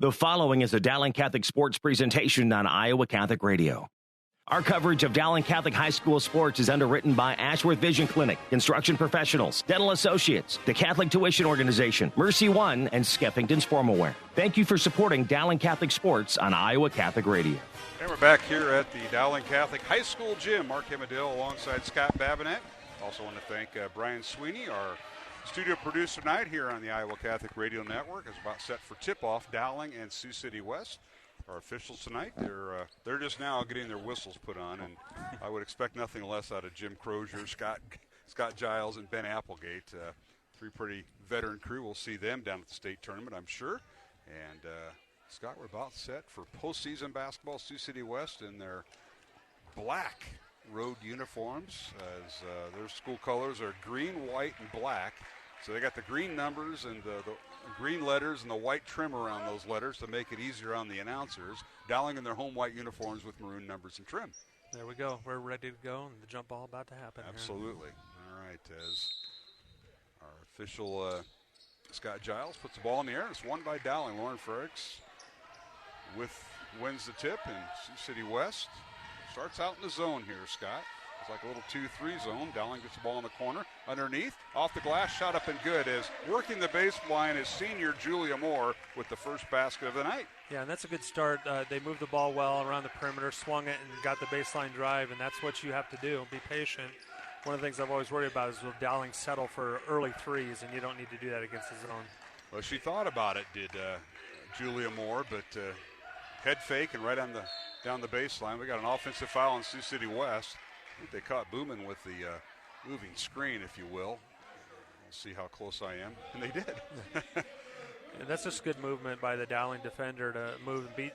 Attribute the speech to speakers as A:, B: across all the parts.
A: The following is a Dowling Catholic sports presentation on Iowa Catholic Radio. Our coverage of Dowling Catholic High School sports is underwritten by Ashworth Vision Clinic, Construction Professionals, Dental Associates, the Catholic Tuition Organization, Mercy One, and Skeffington's Formalware. Thank you for supporting Dowling Catholic sports on Iowa Catholic Radio.
B: And we're back here at the Dowling Catholic High School gym. Mark Hemedale alongside Scott Babinet. Also want to thank Brian Sweeney, our studio producer tonight here on the Iowa Catholic Radio Network. Is about set for tip-off. Dowling and Sioux City West. Our officials tonight, they're just now getting their whistles put on, and I would expect nothing less out of Jim Crozier, Scott Giles, and Ben Applegate. Three pretty veteran crew. We'll see them down at the state tournament, I'm sure. And Scott, we're about set for postseason basketball. Sioux City West in their black road uniforms, as their school colors are green, white, and black. So they got the green numbers and the green letters and the white trim around those letters to make it easier on the announcers. Dowling in their home white uniforms with maroon numbers and trim.
C: There we go. We're ready to go, and the jump ball about to happen.
B: Absolutely. Here. All right, as our official Scott Giles puts the ball in the air. It's won by Dowling. Lauren Frericks wins the tip, and Sioux City West starts out in the zone here, Scott. It's like a little 2-3 zone. Dowling gets the ball in the corner. Underneath, off the glass, shot up and good. As working the baseline is senior Julia Moore with the first basket of the night.
C: Yeah, and that's a good start. They moved the ball well around the perimeter, swung it, and got the baseline drive, and that's what you have to do. Be patient. One of the things I've always worried about is will Dowling settle for early threes, and you don't need to do that against the zone.
B: Well, she thought about it, did Julia Moore, but head fake and right on down the baseline. We got an offensive foul on Sioux City West. I think they caught Booman with the moving screen, if you will. We'll see how close I am. And they did.
C: And that's just good movement by the Dowling defender to move and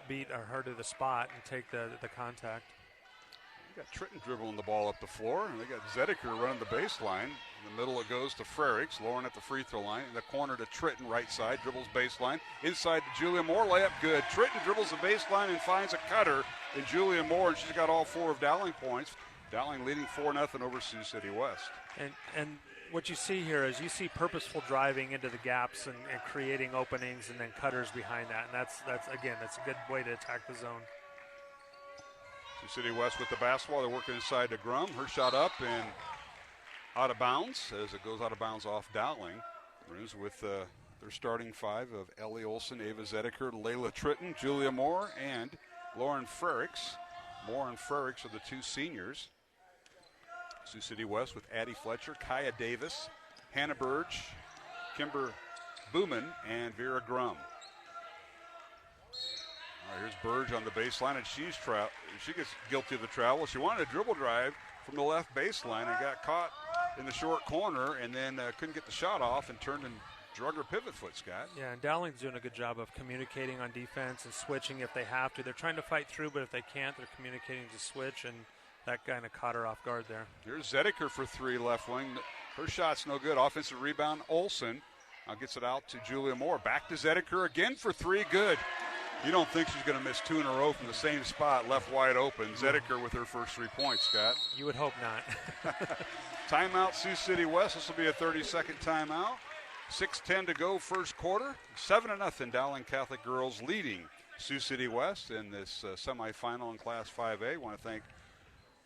C: beat her to the spot and take the contact.
B: We got Tritton dribbling the ball up the floor, and they got Zedeker running the baseline. In the middle it goes to Frericks. Lauren at the free throw line. In the corner to Tritton, right side, dribbles baseline. Inside to Julia Moore, layup good. Tritton dribbles the baseline and finds a cutter in Julia Moore, and she's got all four of Dowling points. Dowling leading 4-0 over Sioux City West.
C: And what you see here is you see purposeful driving into the gaps and creating openings, and then cutters behind that. And that's a good way to attack the zone.
B: Sioux City West with the basketball. They're working inside to Grum. Her shot up and out of bounds as it goes out of bounds off Dowling. Maroons with their starting five of Ellie Olson, Ava Zedeker, Layla Tritton, Julia Moore, and Lauren Frericks. Moore and Frericks are the two seniors. Sioux City West with Addie Fletcher, Kaya Davis, Hannah Burge, Kimber Booman, and Vera Grum. All right, here's Burge on the baseline, and she gets guilty of the travel. She wanted a dribble drive from the left baseline and got caught in the short corner, and then couldn't get the shot off and turned and drug her pivot foot, Scott.
C: Yeah, and Dowling's doing a good job of communicating on defense and switching if they have to. They're trying to fight through, but if they can't, they're communicating to switch, and that kind of caught her off guard there.
B: Here's Zedeker for three, left wing. Her shot's no good. Offensive rebound, Olson. Now gets it out to Julia Moore. Back to Zedeker again for three, good. You don't think she's going to miss two in a row from the same spot, left wide open. Zedeker with her first 3 points, Scott.
C: You would hope not.
B: Timeout, Sioux City West. This will be a 30-second timeout. 6:10 to go first quarter. 7-0 Dowling Catholic girls leading Sioux City West in this semifinal in Class 5A. I want to thank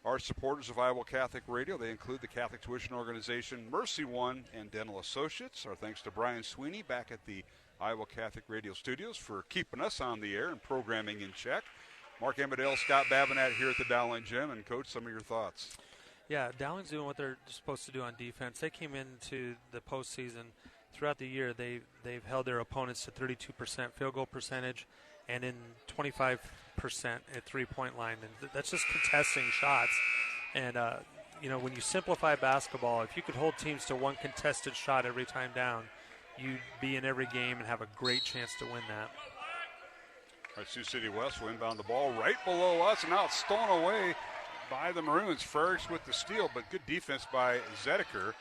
B: our supporters of Iowa Catholic Radio. They include the Catholic Tuition Organization, Mercy One, and Dental Associates. Our thanks to Brian Sweeney back at the Iowa Catholic Radio studios for keeping us on the air and programming in check. Mark Hemedale, Scott Babinet here at the Dowling Gym. And, Coach, some of your thoughts.
C: Yeah, Dowling's doing what they're supposed to do on defense. They came into the postseason. Throughout the year, they've held their opponents to 32% field goal percentage and in 25% at three-point line. And that's just contesting shots. And, when you simplify basketball, if you could hold teams to one contested shot every time down, you'd be in every game and have a great chance to win that.
B: All right, Sioux City West will inbound the ball right below us, and now it's stolen away by the Maroons. Frericks with the steal, but good defense by Zedeker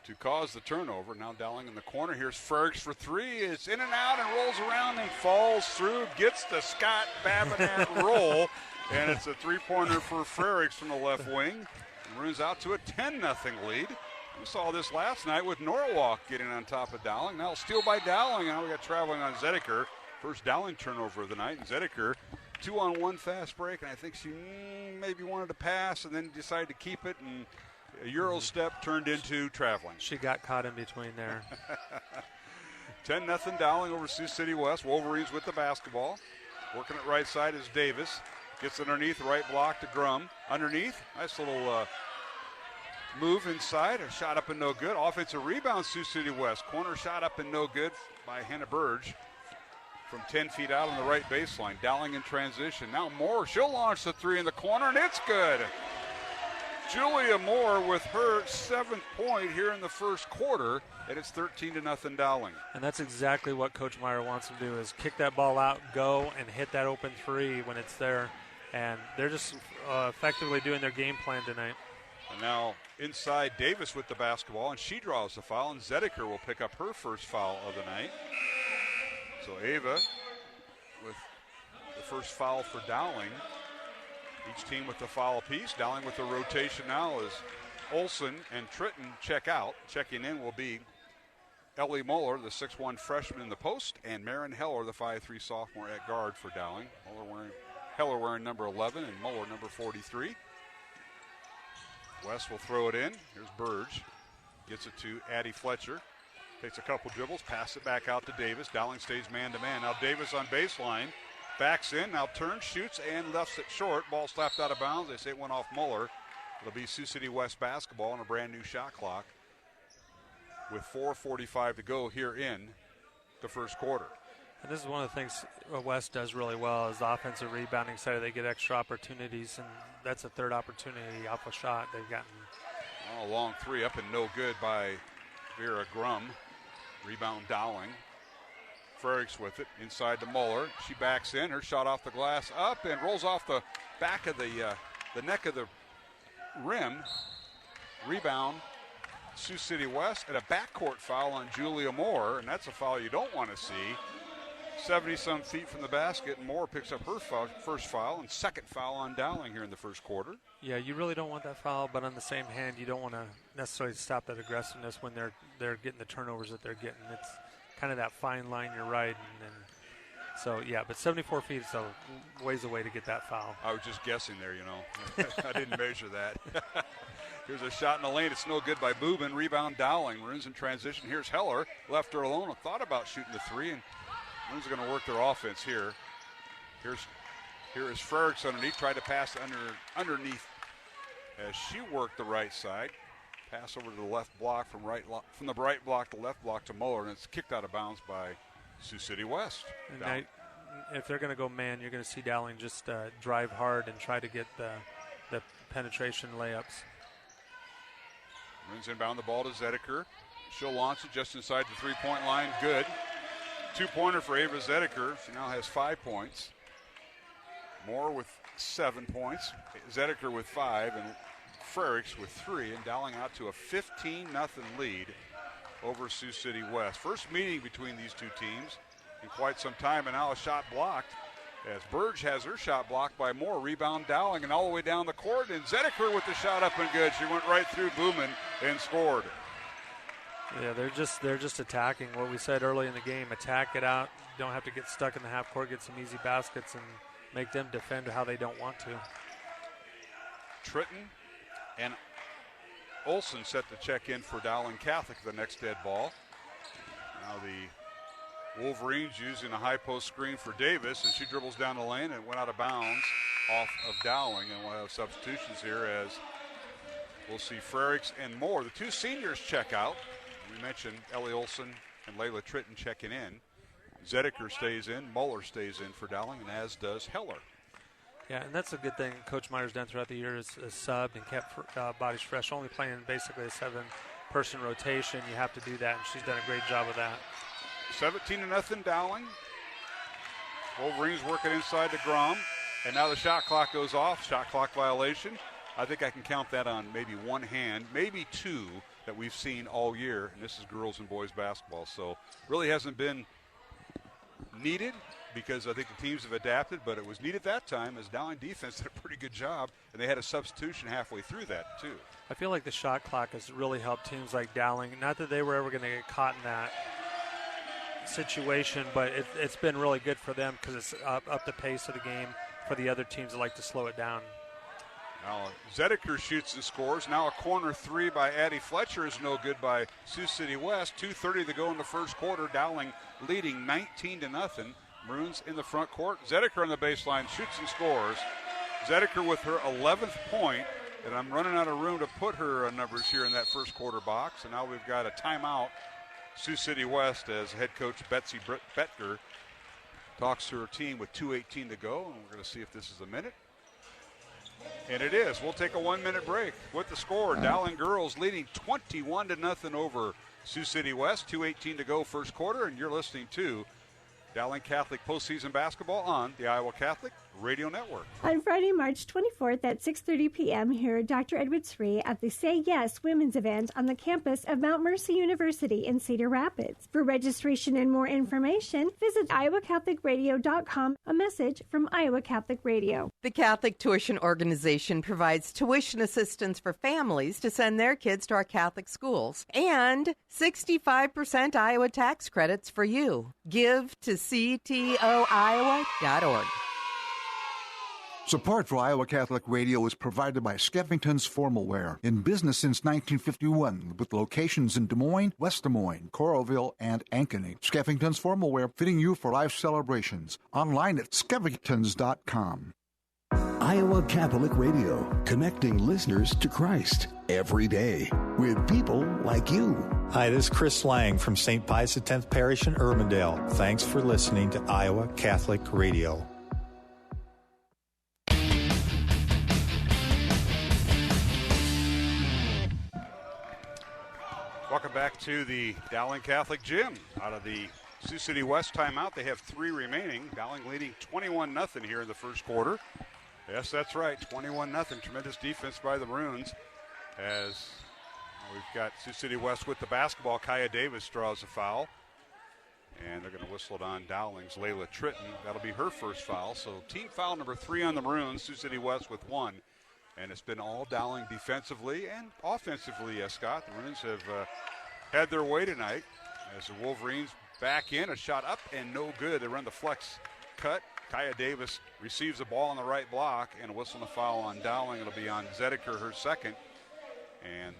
B: to cause the turnover. Now Dowling in the corner. Here's Frericks for three. It's in and out and rolls around and falls through. Gets the Scott Babinet roll. And it's a three-pointer for Frericks from the left wing. Maroons out to a 10-0 lead. We saw this last night with Norwalk getting on top of Dowling. Now steal by Dowling. Now we got traveling on Zediker. First Dowling turnover of the night. And Zediker, 2-on-1 fast break. And I think she maybe wanted to pass and then decided to keep it. And a Euro step turned into traveling.
C: She got caught in between there.
B: 10-0 Dowling over Sioux City West. Wolverines with the basketball. Working it right side is Davis. Gets underneath, right block to Grum. Underneath, nice little move inside. A shot up and no good. Offensive rebound, Sioux City West. Corner shot up and no good by Hannah Burge from 10 feet out on the right baseline. Dowling in transition. Now Moore, she'll launch the three in the corner, and it's good. Julia Moore with her 7th point here in the first quarter, and it's 13-0 Dowling.
C: And that's exactly what Coach Meyer wants them to do, is kick that ball out, go, and hit that open three when it's there. And they're just effectively doing their game plan tonight.
B: And now inside Davis with the basketball, and she draws the foul, and Zediker will pick up her first foul of the night. So Ava with the first foul for Dowling. Each team with the foul apiece. Dowling with the rotation now is Olsen and Tritton check out. Checking in will be Ellie Muller, the 6'1 freshman in the post, and Marin Heller, the 5'3 sophomore at guard for Dowling. Heller wearing number 11 and Muller number 43. West will throw it in. Here's Burge. Gets it to Addie Fletcher. Takes a couple dribbles, pass it back out to Davis. Dowling stays man-to-man. Now Davis on baseline. Backs in, now turns, shoots, and lefts it short. Ball slapped out of bounds. They say it went off Muller. It'll be Sioux City West basketball and a brand new shot clock with 4:45 to go here in the first quarter.
C: And this is one of the things West does really well is the offensive rebounding side. They get extra opportunities, and that's a third opportunity off a shot they've gotten.
B: Oh, a long three up and no good by Vera Grum. Rebound Dowling. Frerichs with it inside to Muller. She backs in. Her shot off the glass up and rolls off the back of the neck of the rim. Rebound, Sioux City West, and a backcourt foul on Julia Moore, and that's a foul you don't want to see. 70-some feet from the basket, and Moore picks up her first foul and second foul on Dowling here in the first quarter.
C: Yeah, you really don't want that foul, but on the same hand, you don't want to necessarily stop that aggressiveness when they're getting the turnovers that they're getting. It's kind of that fine line you're riding. And so, yeah, but 74 feet is a ways away to get that foul.
B: I was just guessing there, you know. I didn't measure that. Here's a shot in the lane. It's no good by Boobin. Rebound Dowling. Maroons in transition. Here's Heller. Left her alone. Thought about shooting the three, and Maroons are going to work their offense here. Here is Frerichs underneath. Tried to pass underneath as she worked the right side. Pass over to the left block from the right block to left block to Muller, and it's kicked out of bounds by Sioux City West.
C: And if they're going to go man, you're going to see Dowling just drive hard and try to get the penetration layups.
B: Runs inbound the ball to Zediker. She'll launch it just inside the three-point line. Good. Two-pointer for Ava Zediker. She now has 5 points. Moore with 7 points. Zediker with 5, and Frerichs with 3, and Dowling out to a 15-0 lead over Sioux City West. First meeting between these two teams in quite some time, and now a shot blocked as Burge has her shot blocked by Moore. Rebound Dowling, and all the way down the court, and Zediker with the shot up and good. She went right through Booman and scored.
C: Yeah, they're just attacking what we said early in the game. Attack it out. Don't have to get stuck in the half court. Get some easy baskets and make them defend how they don't want to.
B: Tritton and Olsen set to check in for Dowling Catholic, the next dead ball. Now the Wolverines using a high post screen for Davis, and she dribbles down the lane and went out of bounds off of Dowling, and we'll have substitutions here as we'll see Frerichs and Moore. The two seniors check out. We mentioned Ellie Olsen and Layla Tritton checking in. Zediker stays in, Muller stays in for Dowling, and as does Heller.
C: Yeah, and that's a good thing Coach Meyer's done throughout the year is subbed and kept bodies fresh, only playing basically a 7-person rotation. You have to do that, and she's done a great job of that.
B: 17-0 Dowling. Wolverines working inside the Grom, and now the shot clock goes off. Shot clock violation. I think I can count that on maybe one hand, maybe two that we've seen all year, and this is girls and boys basketball. So really hasn't been needed, because I think the teams have adapted, but it was needed that time as Dowling defense did a pretty good job, and they had a substitution halfway through that, too.
C: I feel like the shot clock has really helped teams like Dowling. Not that they were ever going to get caught in that situation, but it's been really good for them because it's up the pace of the game for the other teams that like to slow it down.
B: Now Zedeker shoots and scores. Now a corner three by Addie Fletcher is no good by Sioux City West. 2:30 to go in the first quarter. Dowling leading 19-0. Maroons in the front court. Zedeker on the baseline shoots and scores. Zedeker with her 11th point, and I'm running out of room to put her numbers here in that first quarter box. And now we've got a timeout. Sioux City West as head coach Betsy Betker talks to her team with 2:18 to go, and we're going to see if this is a minute. And it is. We'll take a 1-minute break with the score. Dowling girls leading 21-0 over Sioux City West. 2:18 to go first quarter, and you're listening to Dowling Catholic postseason basketball on the Iowa Catholic Radio Network.
D: On Friday, March 24th at 6:30 p.m. here, Dr. Edward Sree at the Say Yes Women's event on the campus of Mount Mercy University in Cedar Rapids. For registration and more information, visit iowacatholicradio.com. A message from Iowa Catholic Radio.
E: The Catholic Tuition Organization provides tuition assistance for families to send their kids to our Catholic schools and 65% Iowa tax credits for you. Give to ctoiowa.org.
F: Support for Iowa Catholic Radio is provided by Skeffington's Formalware, in business since 1951, with locations in Des Moines, West Des Moines, Coralville, and Ankeny. Skeffington's Formalware, fitting you for life celebrations. Online at skeffingtons.com.
G: Iowa Catholic Radio, connecting listeners to Christ every day with people like you.
H: Hi, this is Chris Lang from St. Pius X Parish in Urbandale. Thanks for listening to Iowa Catholic Radio.
B: Welcome back to the Dowling Catholic Gym. Out of the Sioux City West timeout, they have 3 remaining. Dowling leading 21-0 here in the first quarter. Yes, that's right, 21-0. Tremendous defense by the Maroons as we've got Sioux City West with the basketball. Kaya Davis draws a foul, and they're going to whistle it on Dowling's Layla Tritton. That'll be her first foul. So team foul number 3 on the Maroons, Sioux City West with 1. And it's been all Dowling defensively and offensively, yes, Scott. The Maroons have had their way tonight as the Wolverines back in. A shot up and no good. They run the flex cut. Kaya Davis receives the ball on the right block and a whistle and a foul on Dowling. It'll be on Zedeker, her second. And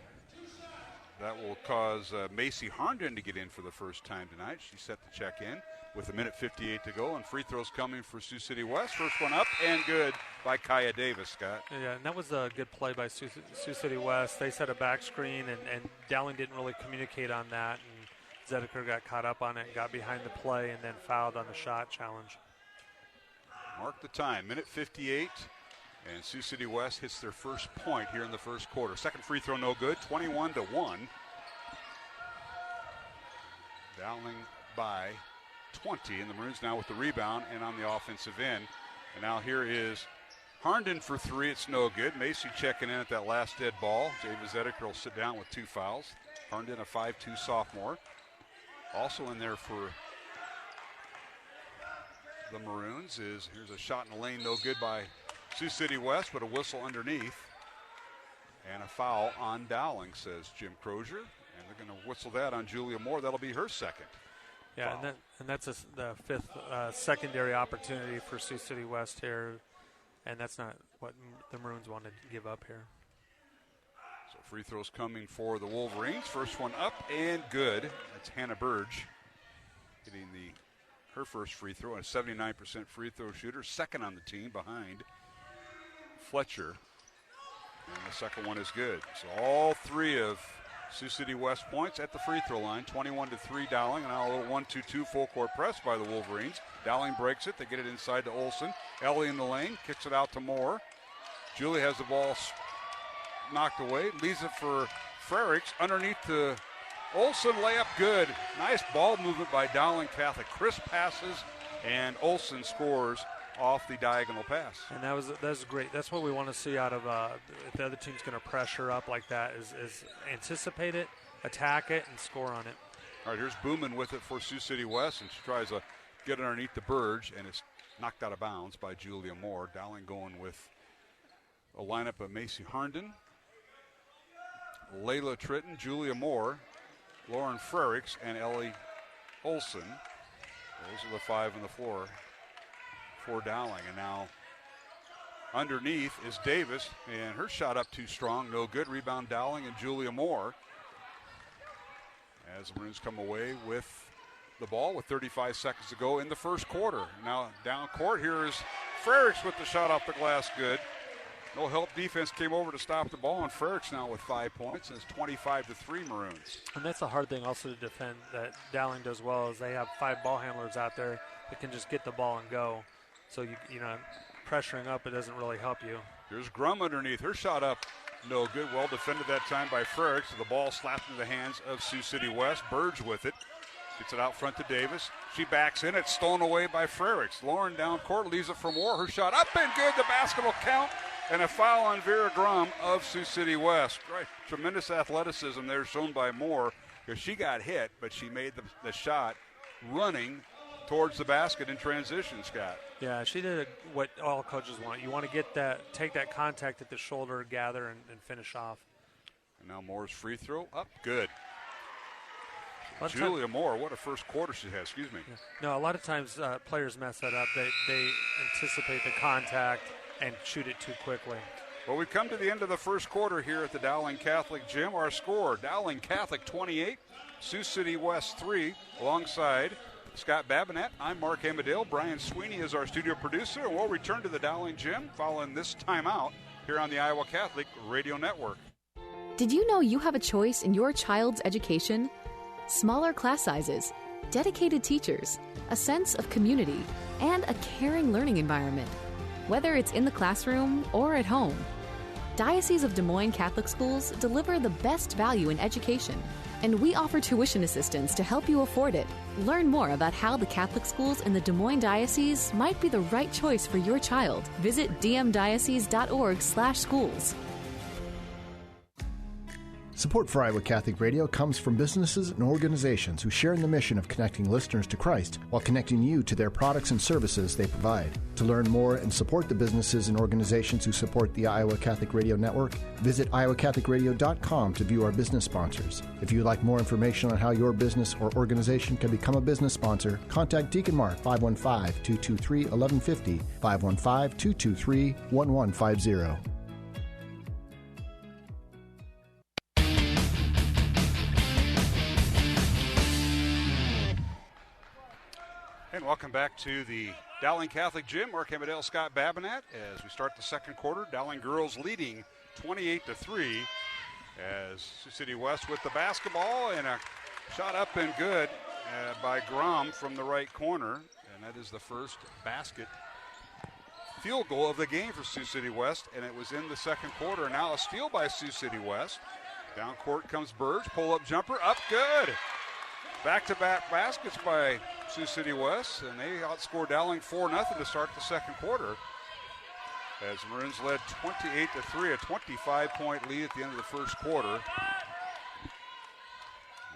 B: that will cause Macy Harnden to get in for the first time tonight. She's set to check in with 1:58 to go, and free throws coming for Sioux City West. First one up and good by Kaya Davis, Scott.
C: Yeah, and that was a good play by Sioux City West. They set a back screen, and Dowling didn't really communicate on that, and Zedeker got caught up on it and got behind the play and then fouled on the shot challenge.
B: Mark the time, 1:58, and Sioux City West hits their first point here in the first quarter. Second free throw no good, 21-1. Dowling by 20, and the Maroons now with the rebound and on the offensive end. And now here is Harnden for 3. It's no good. Macy checking in at that last dead ball. Davis Zedeker will sit down with 2 fouls. Harnden, a 5'2 sophomore. Also in there for the Maroons here's a shot in the lane, no good by Sioux City West, but a whistle underneath. And a foul on Dowling, says Jim Crozier. And they're going to whistle that on Julia Moore. That'll be her second.
C: Yeah, and that's the 5th secondary opportunity for Sioux City West here, and that's not what the Maroons wanted to give up here.
B: So free throws coming for the Wolverines. First one up and good. That's Hannah Burge hitting her first free throw, and a 79% free throw shooter, second on the team behind Fletcher. And the second one is good. So all 3 of Sioux City West points at the free throw line, 21-3 Dowling, and now a little 1-2-2 full court press by the Wolverines. Dowling breaks it. They get it inside to Olsen. Ellie in the lane, kicks it out to Moore. Julie has the ball knocked away, leaves it for Frericks underneath to Olsen, layup good. Nice ball movement by Dowling Catholic. Crisp passes, and Olsen scores off the diagonal pass.
C: And that was great. That's what we want to see out of if the other team's going to pressure up like that is anticipate it, attack it, and score on it.
B: All right, here's Booman with it for Sioux City West, and she tries a get underneath the Burge, and it's knocked out of bounds by Julia Moore. Dowling going with a lineup of Macy Harnden, Layla Tritton, Julia Moore, Lauren Frericks, and Ellie Olson. Those are the 5 on the floor for Dowling. And now underneath is Davis, and her shot up too strong, no good. Rebound Dowling and Julia Moore. As the Maroons come away with the ball with 35 seconds to go in the first quarter. Now down court, here is Frericks with the shot off the glass, good. No help defense came over to stop the ball, and Frericks now with 5 points, and it's 25-3 Maroons.
C: And that's a hard thing also to defend that Dowling does well, is they have 5 ball handlers out there that can just get the ball and go. So, you know, pressuring up, it doesn't really help you.
B: Here's Grum underneath. Her shot up, no good. Well defended that time by Frericks. The ball slapped into the hands of Sioux City West. Burge with it. Gets it out front to Davis. She backs in. It's stolen away by Frericks. Lauren down court, leaves it for Moore. Her shot up and good. The basket will count. And a foul on Vera Grum of Sioux City West. Right. Tremendous athleticism there shown by Moore, because she got hit, but she made the shot running towards the basket in transition, Scott.
C: Yeah, she did what all coaches want. You want to get that, take that contact at the shoulder, gather, and finish off.
B: And now Moore's free throw up, good. Julia Moore, what a first quarter she has, excuse me.
C: Yeah. No, a lot of times players mess that up. They anticipate the contact and shoot it too quickly.
B: Well, we've come to the end of the first quarter here at the Dowling Catholic Gym. Our score, Dowling Catholic 28, Sioux City West 3, alongside Scott Babinet. I'm Mark Amadale. Brian Sweeney is our studio producer, and we'll return to the Dowling Gym following this timeout here on the Iowa Catholic Radio Network.
I: Did you know you have a choice in your child's education? Smaller class sizes, dedicated teachers, a sense of community, and a caring learning environment. Whether it's in the classroom or at home, Diocese of Des Moines Catholic Schools deliver the best value in education, and we offer tuition assistance to help you afford it. Learn more about how the Catholic schools in the Des Moines Diocese might be the right choice for your child. Visit dmdiocese.org/schools.
J: Support for Iowa Catholic Radio comes from businesses and organizations who share in the mission of connecting listeners to Christ while connecting you to their products and services they provide. To learn more and support the businesses and organizations who support the Iowa Catholic Radio Network, visit iowacatholicradio.com to view our business sponsors. If you would like more information on how your business or organization can become a business sponsor, contact Deacon Mark 515-223-1150, 515-223-1150.
B: And welcome back to the Dowling Catholic Gym. Mark Amadale, Scott Babinet. As we start the second quarter, Dowling girls leading 28-3 as Sioux City West with the basketball, and a shot up and good by Grum from the right corner. And that is the first basket field goal of the game for Sioux City West, and it was in the second quarter. Now a steal by Sioux City West. Down court comes Burge, pull-up jumper, up good. Back-to-back baskets by Sioux City West, and they outscored Dowling 4-0 to start the second quarter. As Maroons led 28-3, a 25-point lead at the end of the first quarter.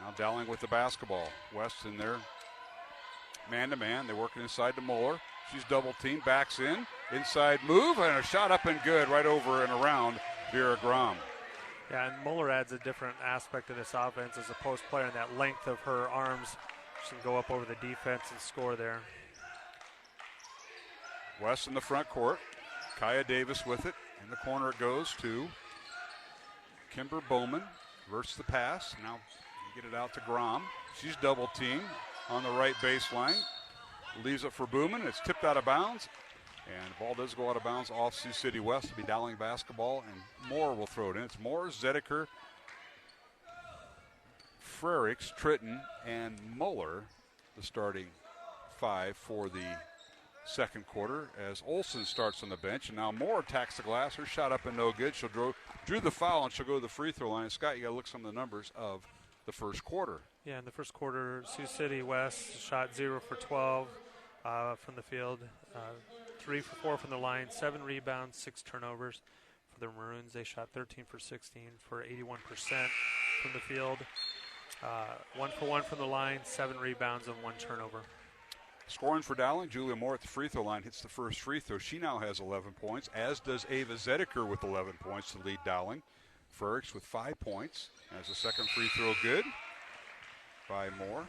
B: Now Dowling with the basketball. West in there, man-to-man. They're working inside to Muller. She's double-teamed, backs in, inside move, and a shot up and good right over and around Vera Grum.
C: Yeah, and Muller adds a different aspect to this offense as a post player, and that length of her arms. She can go up over the defense and score there.
B: West in the front court. Kaya Davis with it. In the corner it goes to Kimber Bowman. Reverses the pass. Now you get it out to Grom. She's double teamed on the right baseline. Leaves it for Bowman. It's tipped out of bounds. And the ball does go out of bounds off Sioux City West. To be Dowling basketball, and Moore will throw it in. It's Moore, Zedeker, Frericks, Tritton, and Muller, the starting five for the second quarter, as Olson starts on the bench. And now Moore attacks the glass. Her shot up and no good. She'll drew the foul, and she'll go to the free throw line. Scott, you got to look some of the numbers of the first quarter.
C: Yeah, in the first quarter, Sioux City West shot 0 for 12 from the field. 3 for 4 from the line, 7 rebounds, 6 turnovers. For the Maroons, they shot 13 for 16 for 81% from the field. 1 for 1 from the line, 7 rebounds and 1 turnover.
B: Scoring for Dowling, Julia Moore at the free throw line hits the first free throw. She now has 11 points, as does Ava Zedeker with 11 points to lead Dowling. Ferricks with 5 points. Has the second free throw good by Moore.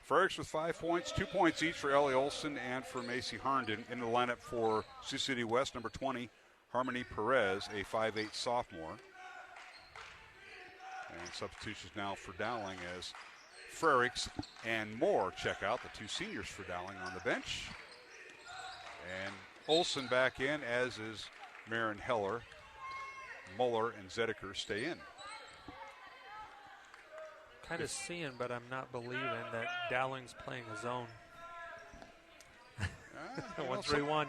B: Ferricks with 5 points, 2 points each for Ellie Olson and for Macy Harnden. In the lineup for Sioux City West, number 20, Harmony Perez, a 5'8 sophomore. And substitutions now for Dowling as Ferricks and Moore check out, the two seniors for Dowling on the bench. And Olson back in, as is Marin Heller. Muller and Zedeker stay in.
C: Kind of seeing, but I'm not believing that Dowling's playing a zone. 1-3-1.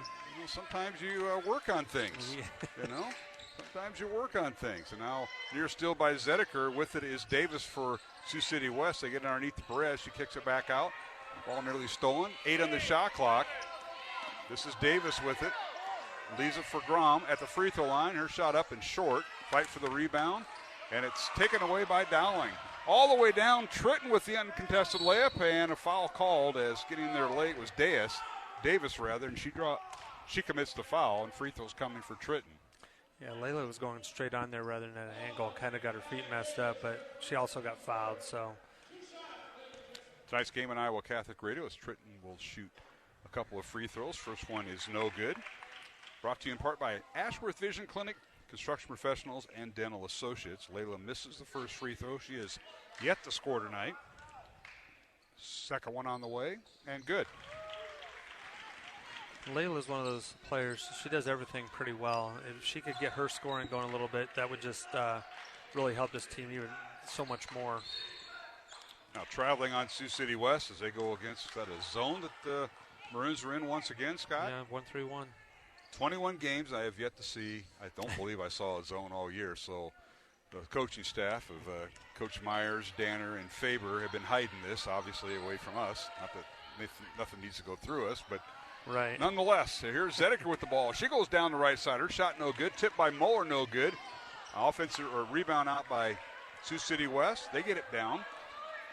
B: Sometimes you work on things, Sometimes you work on things. And now near steal by Zedeker. With it is Davis for Sioux City West. They get underneath Perez. She kicks it back out. Ball nearly stolen. 8 on the shot clock. This is Davis with it. Leaves it for Grom at the free throw line. Her shot up and short. Fight for the rebound. And it's taken away by Dowling. All the way down, Tritton with the uncontested layup, and a foul called as getting there late was Davis, and she commits the foul, and free throws coming for Tritton.
C: Yeah, Layla was going straight on there rather than at an angle. Kind of got her feet messed up, but she also got fouled. So
B: tonight's game on Iowa Catholic Radio is Tritton will shoot a couple of free throws. First one is no good. Brought to you in part by Ashworth Vision Clinic, Construction Professionals, and Dental Associates. Layla misses the first free throw. She is yet to score tonight. Second one on the way, and good.
C: Layla's one of those players, she does everything pretty well. If she could get her scoring going a little bit, that would just really help this team even so much more.
B: Now traveling on Sioux City West as they go against that a zone that the Maroons are in once again, Scott?
C: Yeah, 1-3-1.
B: 21 games I have yet to see. I don't believe I saw a zone all year. So the coaching staff of Coach Myers, Danner, and Faber have been hiding this, obviously, away from us. Not that nothing needs to go through us, but
C: right.
B: Nonetheless, here's Zedeker with the ball. She goes down the right side. Her shot no good. Tipped by Muller, no good. Offensive or rebound out by Sioux City West. They get it down.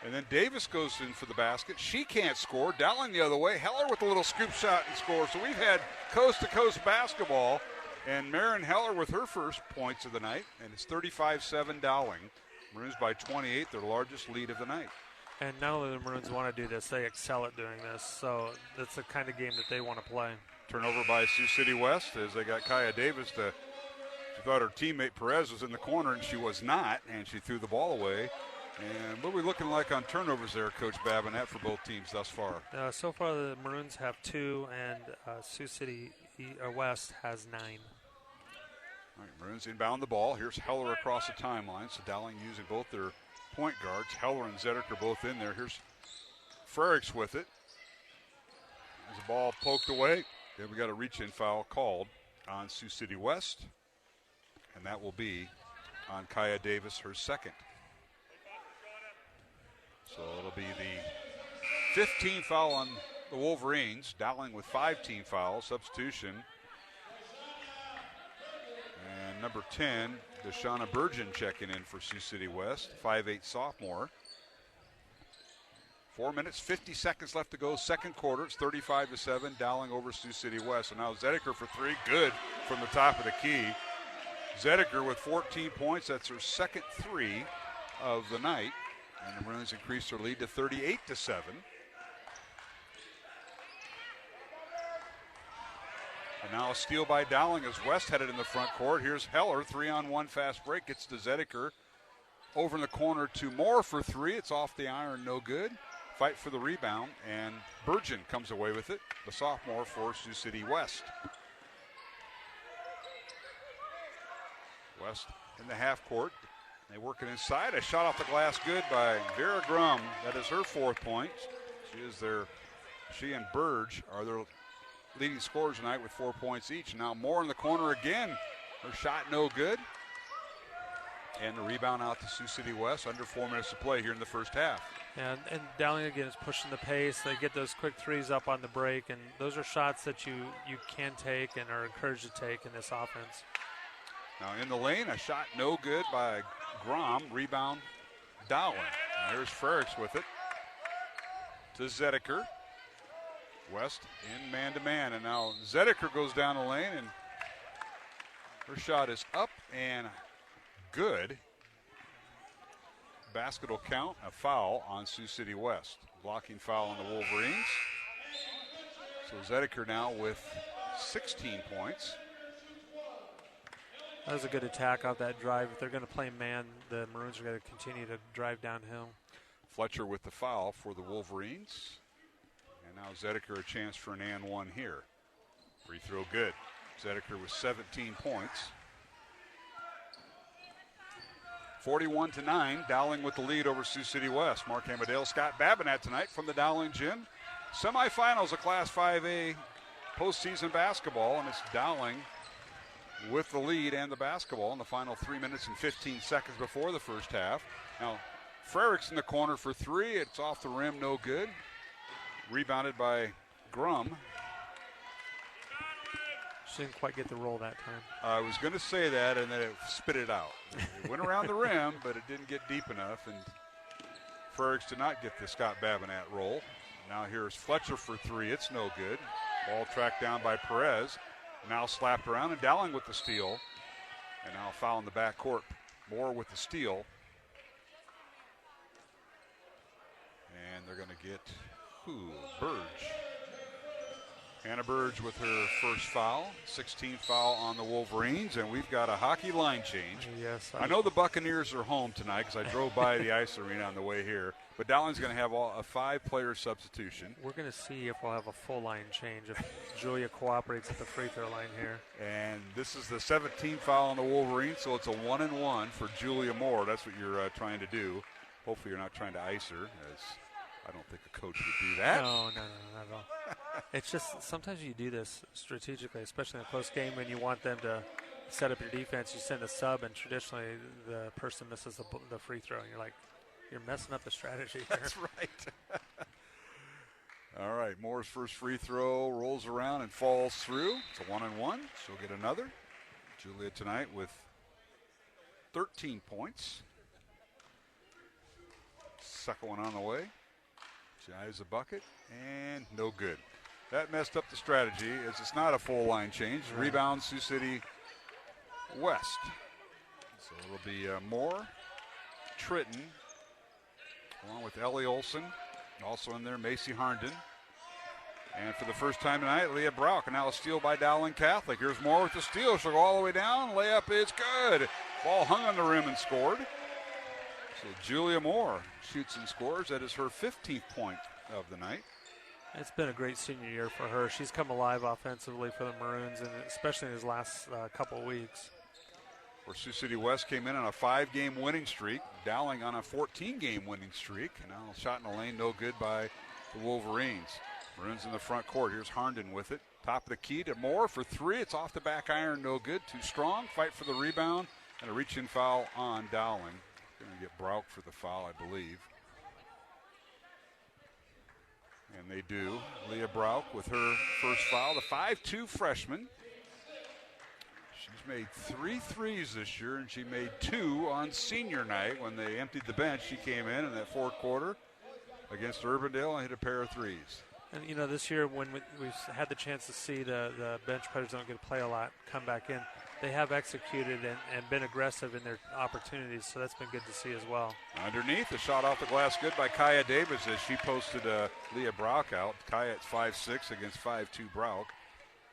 B: And then Davis goes in for the basket. She can't score. Dowling the other way. Heller with a little scoop shot and score. So we've had coast-to-coast basketball. And Marin Heller with her first points of the night. And it's 35-7 Dowling. Maroons by 28, their largest lead of the night.
C: And not only the Maroons want to do this, they excel at doing this. So that's the kind of game that they want to play. Turnover
B: by Sioux City West as they got Kaya Davis to. She thought her teammate Perez was in the corner, and she was not. And she threw the ball away. And what are we looking like on turnovers there, Coach Babinette, for both teams thus far?
C: So far, the Maroons have 2, and Sioux City West has 9.
B: All right, Maroons inbound the ball. Here's Heller across the timeline. So Dowling using both their point guards. Heller and Zedeker both in there. Here's Ferricks with it. There's the ball poked away. Then we got a reach-in foul called on Sioux City West. And that will be on Kaya Davis, her second. So it'll be the 15th foul on the Wolverines. Dowling with 5 team fouls. Substitution. And number 10, Deshauna Burgeon checking in for Sioux City West. 5'8 sophomore. 4 minutes, 50 seconds left to go. Second quarter. It's 35-7. Dowling over Sioux City West. So now Zedeker for 3. Good from the top of the key. Zedeker with 14 points. That's her second 3 of the night. And the Maroons increase their lead to 38-7. And now a steal by Dowling as West headed in the front court. Here's Heller, 3-on-1 fast break. Gets to Zedeker. Over in the corner to Moore for 3. It's off the iron, no good. Fight for the rebound, and Burgeon comes away with it, the sophomore for Sioux City West. West in the half court. They work it inside. A shot off the glass good by Vera Grum. That is her 4th point. She and Burge are their leading scorers tonight with 4 points each. Now Moore in the corner again. Her shot no good. And the rebound out to Sioux City West. Under 4 minutes to play here in the first half.
C: And Dowling again is pushing the pace. They get those quick threes up on the break, and those are shots that you can take and are encouraged to take in this offense.
B: Now in the lane, a shot no good by Grom. Rebound Dowling. And here's Ferricks with it to Zedeker. West in man-to-man, and now Zedeker goes down the lane, and her shot is up and good. Basket will count, a foul on Sioux City West. Blocking foul on the Wolverines. So Zedeker now with 16 points.
C: That was a good attack off that drive. If they're going to play man, the Maroons are going to continue to drive downhill.
B: Fletcher with the foul for the Wolverines. And now Zedeker a chance for an and one here. Free throw good. Zedeker with 17 points. 41-9, Dowling with the lead over Sioux City West. Mark Amadale, Scott Babinett tonight from the Dowling Gym. Semifinals of Class 5A postseason basketball, and it's Dowling with the lead and the basketball in the final 3 minutes and 15 seconds before the first half. Now, Frericks in the corner for three. It's off the rim, no good. Rebounded by Grum.
C: She didn't quite get the roll that time.
B: I was going to say that, and then it spit it out. It went around the rim, but it didn't get deep enough, and Frericks did not get the Scott Babinett roll. Now here's Fletcher for three. It's no good. Ball tracked down by Perez. Now slapped around, and Dowling with the steal. And now foul in the backcourt. Moore with the steal. And they're going to get Burge. Hannah Burge with her first foul, 16th foul on the Wolverines, and we've got a hockey line change.
C: Yes,
B: I know the Buccaneers are home tonight because I drove by the ice arena on the way here, but Dowling's going to have a five-player substitution.
C: We're going to see if we'll have a full line change, if Julia cooperates at the free throw line here.
B: And this is the 17th foul on the Wolverines, so it's a 1-and-1 for Julia Moore. That's what you're trying to do. Hopefully you're not trying to ice her, as I don't think a coach would do that.
C: No, not at all. It's just sometimes you do this strategically, especially in a close game when you want them to set up your defense. You send a sub, and traditionally the person misses the free throw. And you're messing up the strategy here.
B: That's right. All right, Moore's first free throw rolls around and falls through. It's a 1-and-1. She'll get another. Julia tonight with 13 points. Second one on the way. She eyes a bucket, and no good. That messed up the strategy, as it's not a full line change. Right. Rebound, Sioux City West. So it'll be Moore, Tritton, along with Ellie Olson. Also in there, Macy Harnden. And for the first time tonight, Leah Brock. And now a steal by Dowling Catholic. Here's Moore with the steal. She'll go all the way down. Layup is good. Ball hung on the rim and scored. So Julia Moore shoots and scores. That is her 15th point of the night.
C: It's been a great senior year for her. She's come alive offensively for the Maroons, and especially in his last couple of weeks.
B: Where Sioux City West came in on a 5-game winning streak. Dowling on a 14-game winning streak. And now shot in the lane, no good by the Wolverines. Maroons in the front court. Here's Harnden with it. Top of the key to Moore for three. It's off the back iron, no good. Too strong. Fight for the rebound. And a reach-in foul on Dowling. Going to get Brauch for the foul, I believe. And they do. Leah Brauch with her first foul. The 5'2" freshman. She's made 3 threes this year, and she made 2 on senior night when they emptied the bench. She came in that fourth quarter against Urbandale and hit a pair of threes.
C: And, this year when we've had the chance to see the bench players don't get to play a lot come back in, they have executed and been aggressive in their opportunities, so that's been good to see as well.
B: Underneath, a shot off the glass good by Kaya Davis as she posted Leah Brauch out. Kaya at 5'6" against 5'2" Brauch.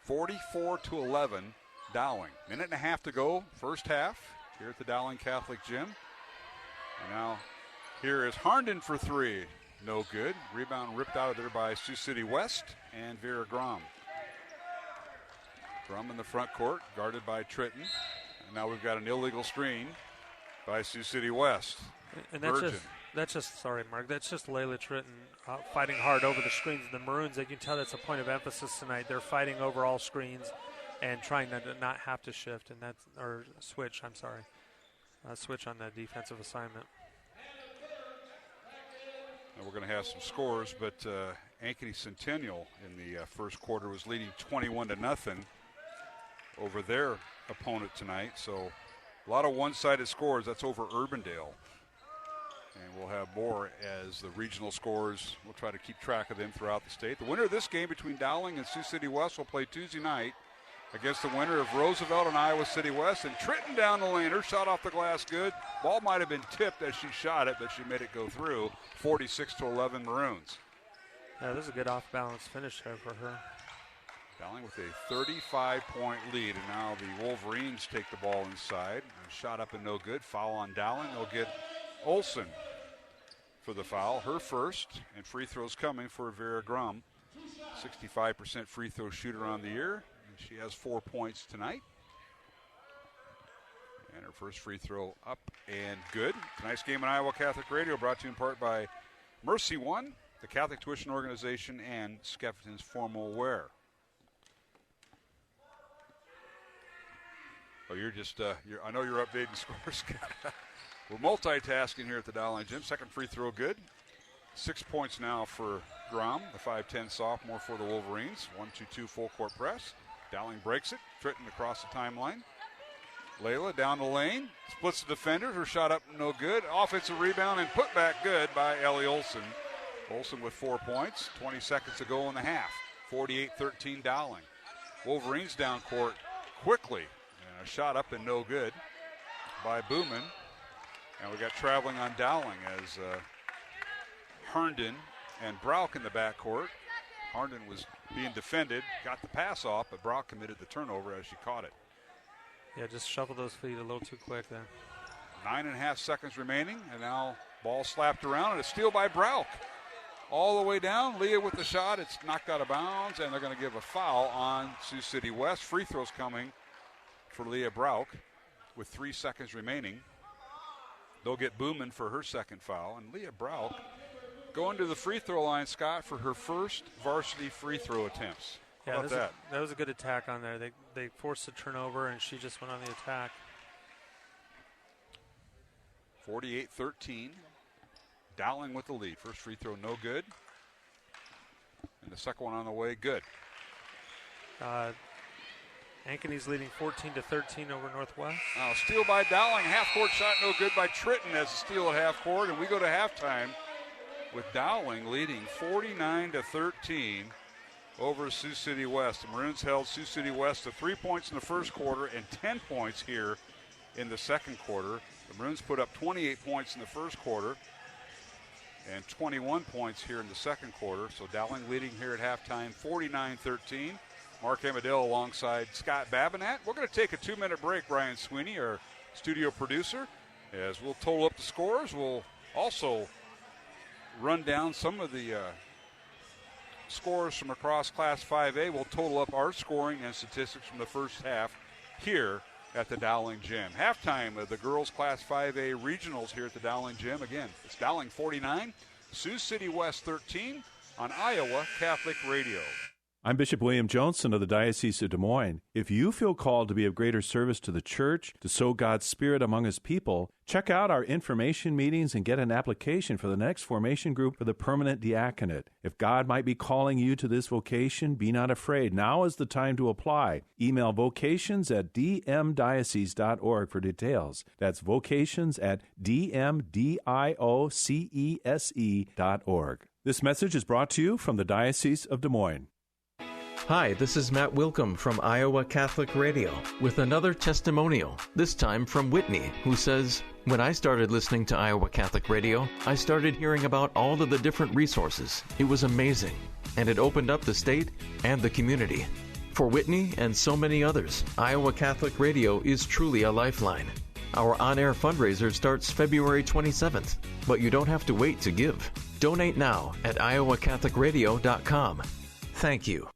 B: 44-11, Dowling. Minute and a half to go, first half, here at the Dowling Catholic Gym. And now here is Harnden for three. No good. Rebound ripped out of there by Sioux City West and Vera Grom. Grom in the front court, guarded by Tritton. And now we've got an illegal screen by Sioux City West.
C: And that's just sorry, Mark. That's just Layla Tritton fighting hard over the screens. The Maroons, you can tell that's a point of emphasis tonight. They're fighting over all screens and trying to not have to shift switch. I'm sorry, switch on that defensive assignment.
B: And we're going to have some scores, but Ankeny Centennial in the first quarter was leading 21-0 over their opponent tonight. So a lot of one-sided scores. That's over Urbandale. And we'll have more as the regional scores. We'll try to keep track of them throughout the state. The winner of this game between Dowling and Sioux City West will play Tuesday night against the winner of Roosevelt and Iowa City West. And Tritton down the lane. Her shot off the glass good. Ball might have been tipped as she shot it, but she made it go through. 46-11 Maroons.
C: Yeah, this is a good off-balance finish there for her.
B: Dowling with a 35-point lead, and now the Wolverines take the ball inside. And shot up and no good. Foul on Dowling. They'll get Olsen for the foul, her first, and free throws coming for Vera Grum. 65% free throw shooter on the year, and she has 4 points tonight. And her first free throw up and good. Tonight's game on Iowa Catholic Radio brought to you in part by Mercy One, the Catholic Tuition Organization, and Skeffington's Formal Wear. Oh, you're just, I know you're updating scores. We're multitasking here at the Dowling Gym. Second free throw good. 6 points now for Grom, the 5'10 sophomore for the Wolverines. 1-2-2 full court press. Dowling breaks it. Tritton across the timeline. Layla down the lane. Splits the defender. Her shot up no good. Offensive rebound and put back good by Ellie Olsen. Olsen with 4 points. 20 seconds to go in the half. 48-13 Dowling. Wolverines down court quickly. And a shot up and no good by Booman. And we got traveling on Dowling as Herndon and Brauch in the backcourt. Herndon was being defended, got the pass off, but Brauch committed the turnover as she caught it.
C: Yeah, just shuffled those feet a little too quick there.
B: 9.5 seconds remaining, and now ball slapped around, and a steal by Brauch. All the way down, Leah with the shot. It's knocked out of bounds, and they're going to give a foul on Sioux City West. Free throws coming for Leah Brauch with 3 seconds remaining. They'll get Booman for her second foul, and Leah Brauch going to the free throw line, Scott, for her first varsity free throw attempts. How about that?
C: That was a good attack on there. They forced a turnover, and she just went on the attack.
B: 48-13. Dowling with the lead. First free throw, no good. And the second one on the way, good.
C: Ankeny's leading 14-13 over Northwest.
B: Steal by Dowling. Half-court shot no good by Tritton as a steal at half-court. And we go to halftime with Dowling leading 49-13 over Sioux City West. The Maroons held Sioux City West to 3 points in the first quarter and 10 points here in the second quarter. The Maroons put up 28 points in the first quarter and 21 points here in the second quarter. So Dowling leading here at halftime 49-13. Mark Amadale alongside Scott Babinat. We're going to take a 2-minute break, Brian Sweeney, our studio producer. As we'll total up the scores, we'll also run down some of the scores from across Class 5A. We'll total up our scoring and statistics from the first half here at the Dowling Gym. Halftime of the girls Class 5A regionals here at the Dowling Gym. Again, it's Dowling 49, Sioux City West 13 on Iowa Catholic Radio.
K: I'm Bishop William Joensen of the Diocese of Des Moines. If you feel called to be of greater service to the church, to sow God's Spirit among His people, check out our information meetings and get an application for the next formation group for the permanent diaconate. If God might be calling you to this vocation, be not afraid. Now is the time to apply. Email vocations@dmdiocese.org for details. That's vocations@dmdiocese.org. This message is brought to you from the Diocese of Des Moines.
L: Hi, this is Matt Wilkham from Iowa Catholic Radio with another testimonial, this time from Whitney, who says, "When I started listening to Iowa Catholic Radio, I started hearing about all of the different resources. It was amazing, and it opened up the state and the community." For Whitney and so many others, Iowa Catholic Radio is truly a lifeline. Our on-air fundraiser starts February 27th, but you don't have to wait to give. Donate now at iowacatholicradio.com. Thank you.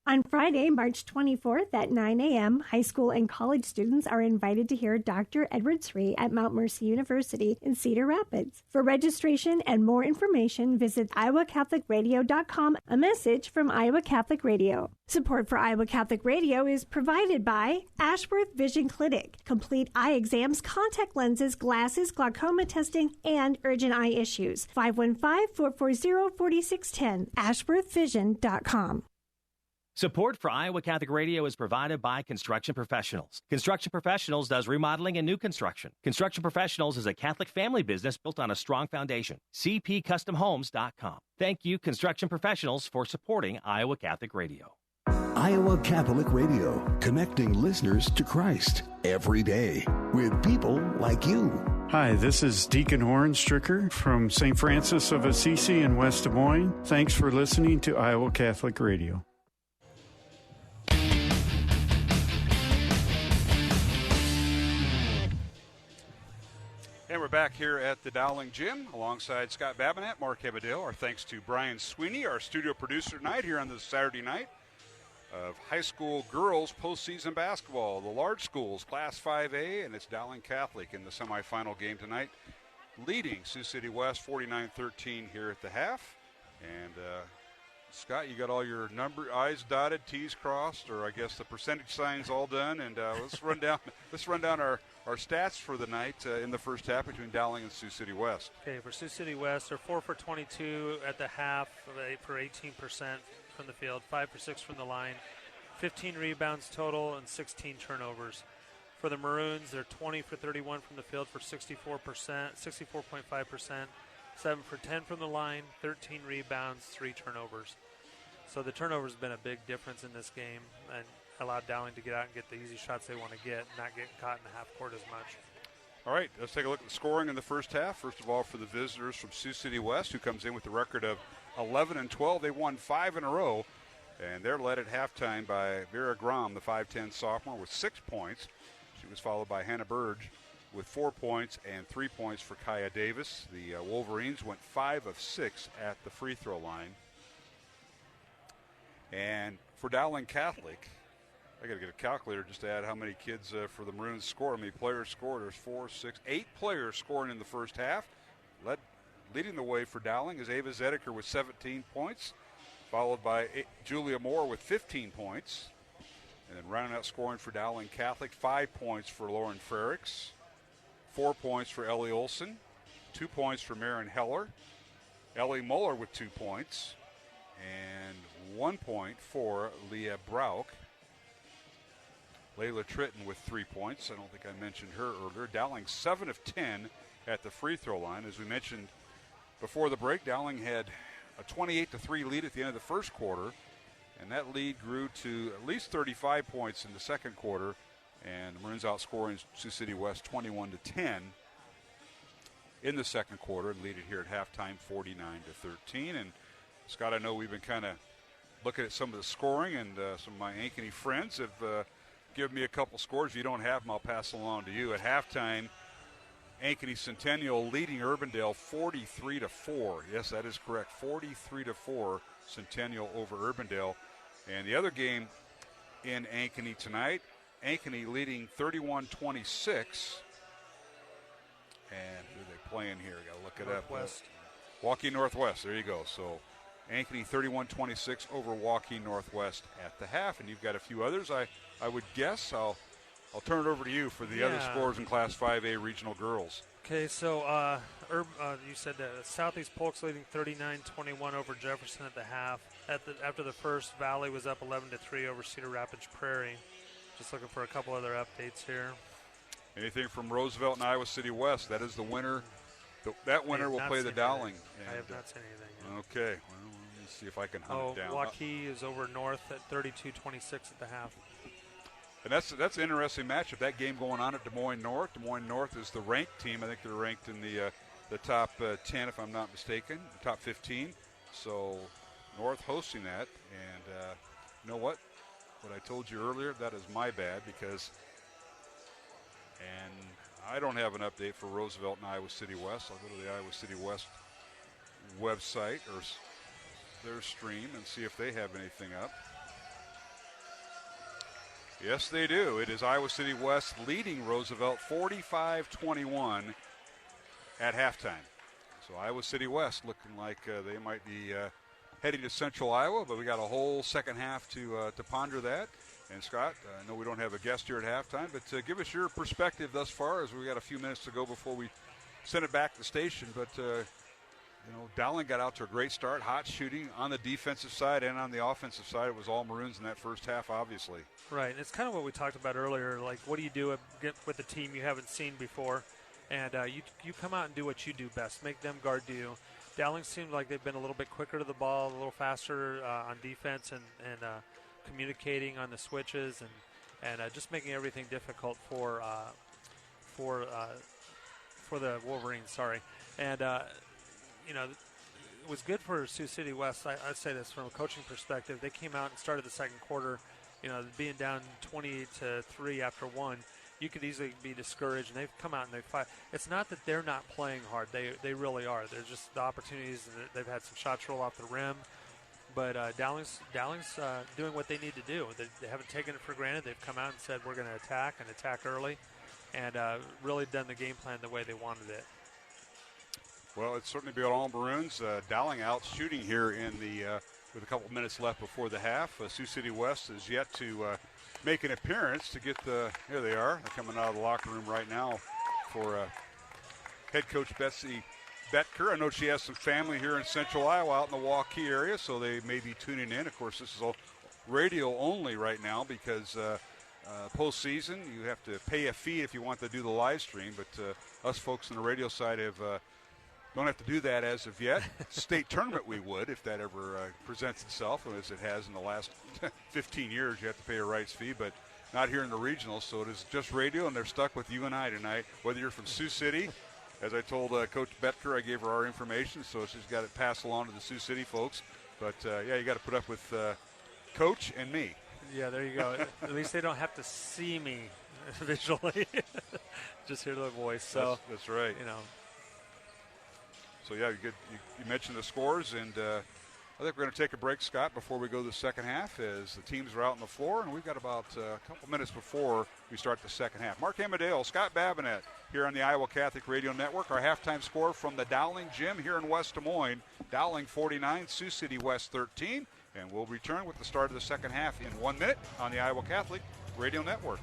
D: On Friday, March 24th at 9 a.m., high school and college students are invited to hear Dr. Edward Sree at Mount Mercy University in Cedar Rapids. For registration and more information, visit iowacatholicradio.com. A message from Iowa Catholic Radio. Support for Iowa Catholic Radio is provided by Ashworth Vision Clinic. Complete eye exams, contact lenses, glasses, glaucoma testing, and urgent eye issues. 515-440-4610. ashworthvision.com.
A: Support for Iowa Catholic Radio is provided by Construction Professionals. Construction Professionals does remodeling and new construction. Construction Professionals is a Catholic family business built on a strong foundation. CPCustomHomes.com. Thank you, Construction Professionals, for supporting Iowa Catholic Radio.
G: Iowa Catholic Radio, connecting listeners to Christ every day with people like you.
M: Hi, this is Deacon Hornstricker from St. Francis of Assisi in West Des Moines. Thanks for listening to Iowa Catholic Radio.
B: And we're back here at the Dowling Gym alongside Scott Babinet, Mark Hebedale. Our thanks to Brian Sweeney, our studio producer tonight here on this Saturday night of high school girls postseason basketball. The large schools, Class 5A, and it's Dowling Catholic in the semifinal game tonight, leading Sioux City West 49-13 here at the half. And Scott, you got all your I's dotted, T's crossed, or I guess the percentage signs all done. And let's run down our stats for the night in the first half between Dowling and Sioux City West.
C: Okay, for Sioux City West, they're 4 for 22 at the half for 18% from the field, 5 for 6 from the line, 15 rebounds total, and 16 turnovers. For the Maroons, they're 20 for 31 from the field for 64.5%, 7 for 10 from the line, 13 rebounds, 3 turnovers. So the turnovers have been a big difference in this game and allowed Dowling to get out and get the easy shots they want to get, not get caught in the half court as much.
B: All right, let's take a look at the scoring in the first half. First of all, for the visitors from Sioux City West, who comes in with the record of 11-12. They won 5 in a row, and they're led at halftime by Vera Grom, the 5'10 sophomore, with 6 points. She was followed by Hannah Burge with 4 points and 3 points for Kaya Davis. The Wolverines went 5 of 6 at the free throw line. And for Dowling Catholic, I got to get a calculator just to add how many kids for the Maroons scored. How many players scored? There's 4, 6, 8 players scoring in the first half. Leading the way for Dowling is Ava Zedeker with 17 points, followed by Julia Moore with 15 points. And then rounding out scoring for Dowling Catholic, 5 points for Lauren Frericks, 4 points for Ellie Olson, 2 points for Maren Heller, Ellie Muller with 2 points, and 1 point for Leah Brauch. Layla Tritton with 3 points. I don't think I mentioned her earlier. Dowling 7 of 10 at the free throw line. As we mentioned before the break, Dowling had a 28-3 lead at the end of the first quarter, and that lead grew to at least 35 points in the second quarter, and the Maroons outscoring Sioux City West 21-10 in the second quarter and lead it here at halftime 49-13. And Scott, I know we've been kind of looking at some of the scoring, and some of my Ankeny friends have given me a couple scores. If you don't have them, I'll pass them along to you. At halftime, Ankeny Centennial leading Urbandale 43-4. Yes, that is correct. 43-4 Centennial over Urbandale. And the other game in Ankeny tonight, Ankeny leading 31-26. And who are they playing here? Got to look it up. Waukee Northwest. There you go. So Ankeny 31-26 over Waukee Northwest at the half. And you've got a few others. I would guess. I'll turn it over to you for the other scores in Class 5A regional girls.
C: Okay, so you said Southeast Polk's leading 39-21 over Jefferson at the half. After the first, Valley was up 11-3 over Cedar Rapids Prairie. Just looking for a couple other updates here.
B: Anything from Roosevelt and Iowa City West? That is the winner. That winner will play the Dowling.
C: I have not seen anything.
B: Okay, well, let me see if I can hunt it down.
C: Waukee is over North at 32-26 at the half.
B: And that's an interesting matchup. That game going on at Des Moines North. Des Moines North is the ranked team. I think they're ranked in the top 10, if I'm not mistaken, the top 15. So North hosting that. And you know what? What I told you earlier, that is my bad because – and I don't have an update for Roosevelt and Iowa City West. I'll go to the Iowa City West website or their stream and see if they have anything up. Yes, they do. It is Iowa City West leading Roosevelt 45-21 at halftime. So Iowa City West looking like they might be heading to Central Iowa, but we got a whole second half to ponder that. And Scott, I know we don't have a guest here at halftime, but give us your perspective thus far as we got a few minutes to go before we send it back to the station. But Dowling got out to a great start, hot shooting on the defensive side and on the offensive side. It was all Maroons in that first half, obviously.
C: Right, and it's kind of what we talked about earlier, like what do you do with a team you haven't seen before? And you come out and do what you do best, make them guard you. Dowling seemed like they've been a little bit quicker to the ball, a little faster on defense and communicating on the switches and just making everything difficult for the Wolverines. Sorry, and it was good for Sioux City West. I'd say this from a coaching perspective. They came out and started the second quarter, being down 20-3 after one. You could easily be discouraged, and they've come out and they fight. It's not that they're not playing hard. They really are. They're just the opportunities. They've had some shots roll off the rim. But Dowling's doing what they need to do. They haven't taken it for granted. They've come out and said, we're going to attack early, and really done the game plan the way they wanted it.
B: Well, it's certainly been all Maroons. Dowling out shooting here with a couple minutes left before the half. Sioux City West is yet to make an appearance to get here they are. They're coming out of the locker room right now for head coach Betsy Betker. I know she has some family here in Central Iowa out in the Waukee area, so they may be tuning in. Of course, this is all radio only right now because postseason, you have to pay a fee if you want to do the live stream, but us folks on the radio side don't have to do that as of yet. State tournament we would if that ever presents itself, as it has in the last 15 years. You have to pay a rights fee, but not here in the regionals, so it is just radio, and they're stuck with you and I tonight, whether you're from Sioux City. As I told Coach Betker, I gave her our information, so she's got it passed along to the Sioux City folks. But, you got to put up with Coach and me. Yeah, there you go.
C: At least they don't have to see me visually. Just hear the voice. So
B: that's right. So, you mentioned the scores, and I think we're going to take a break, Scott, before we go to the second half as the teams are out on the floor, and we've got about a couple minutes before we start the second half. Mark Amadale, Scott Babinet here on the Iowa Catholic Radio Network. Our halftime score from the Dowling Gym here in West Des Moines. Dowling 49, Sioux City West 13, and we'll return with the start of the second half in 1 minute on the Iowa Catholic Radio Network.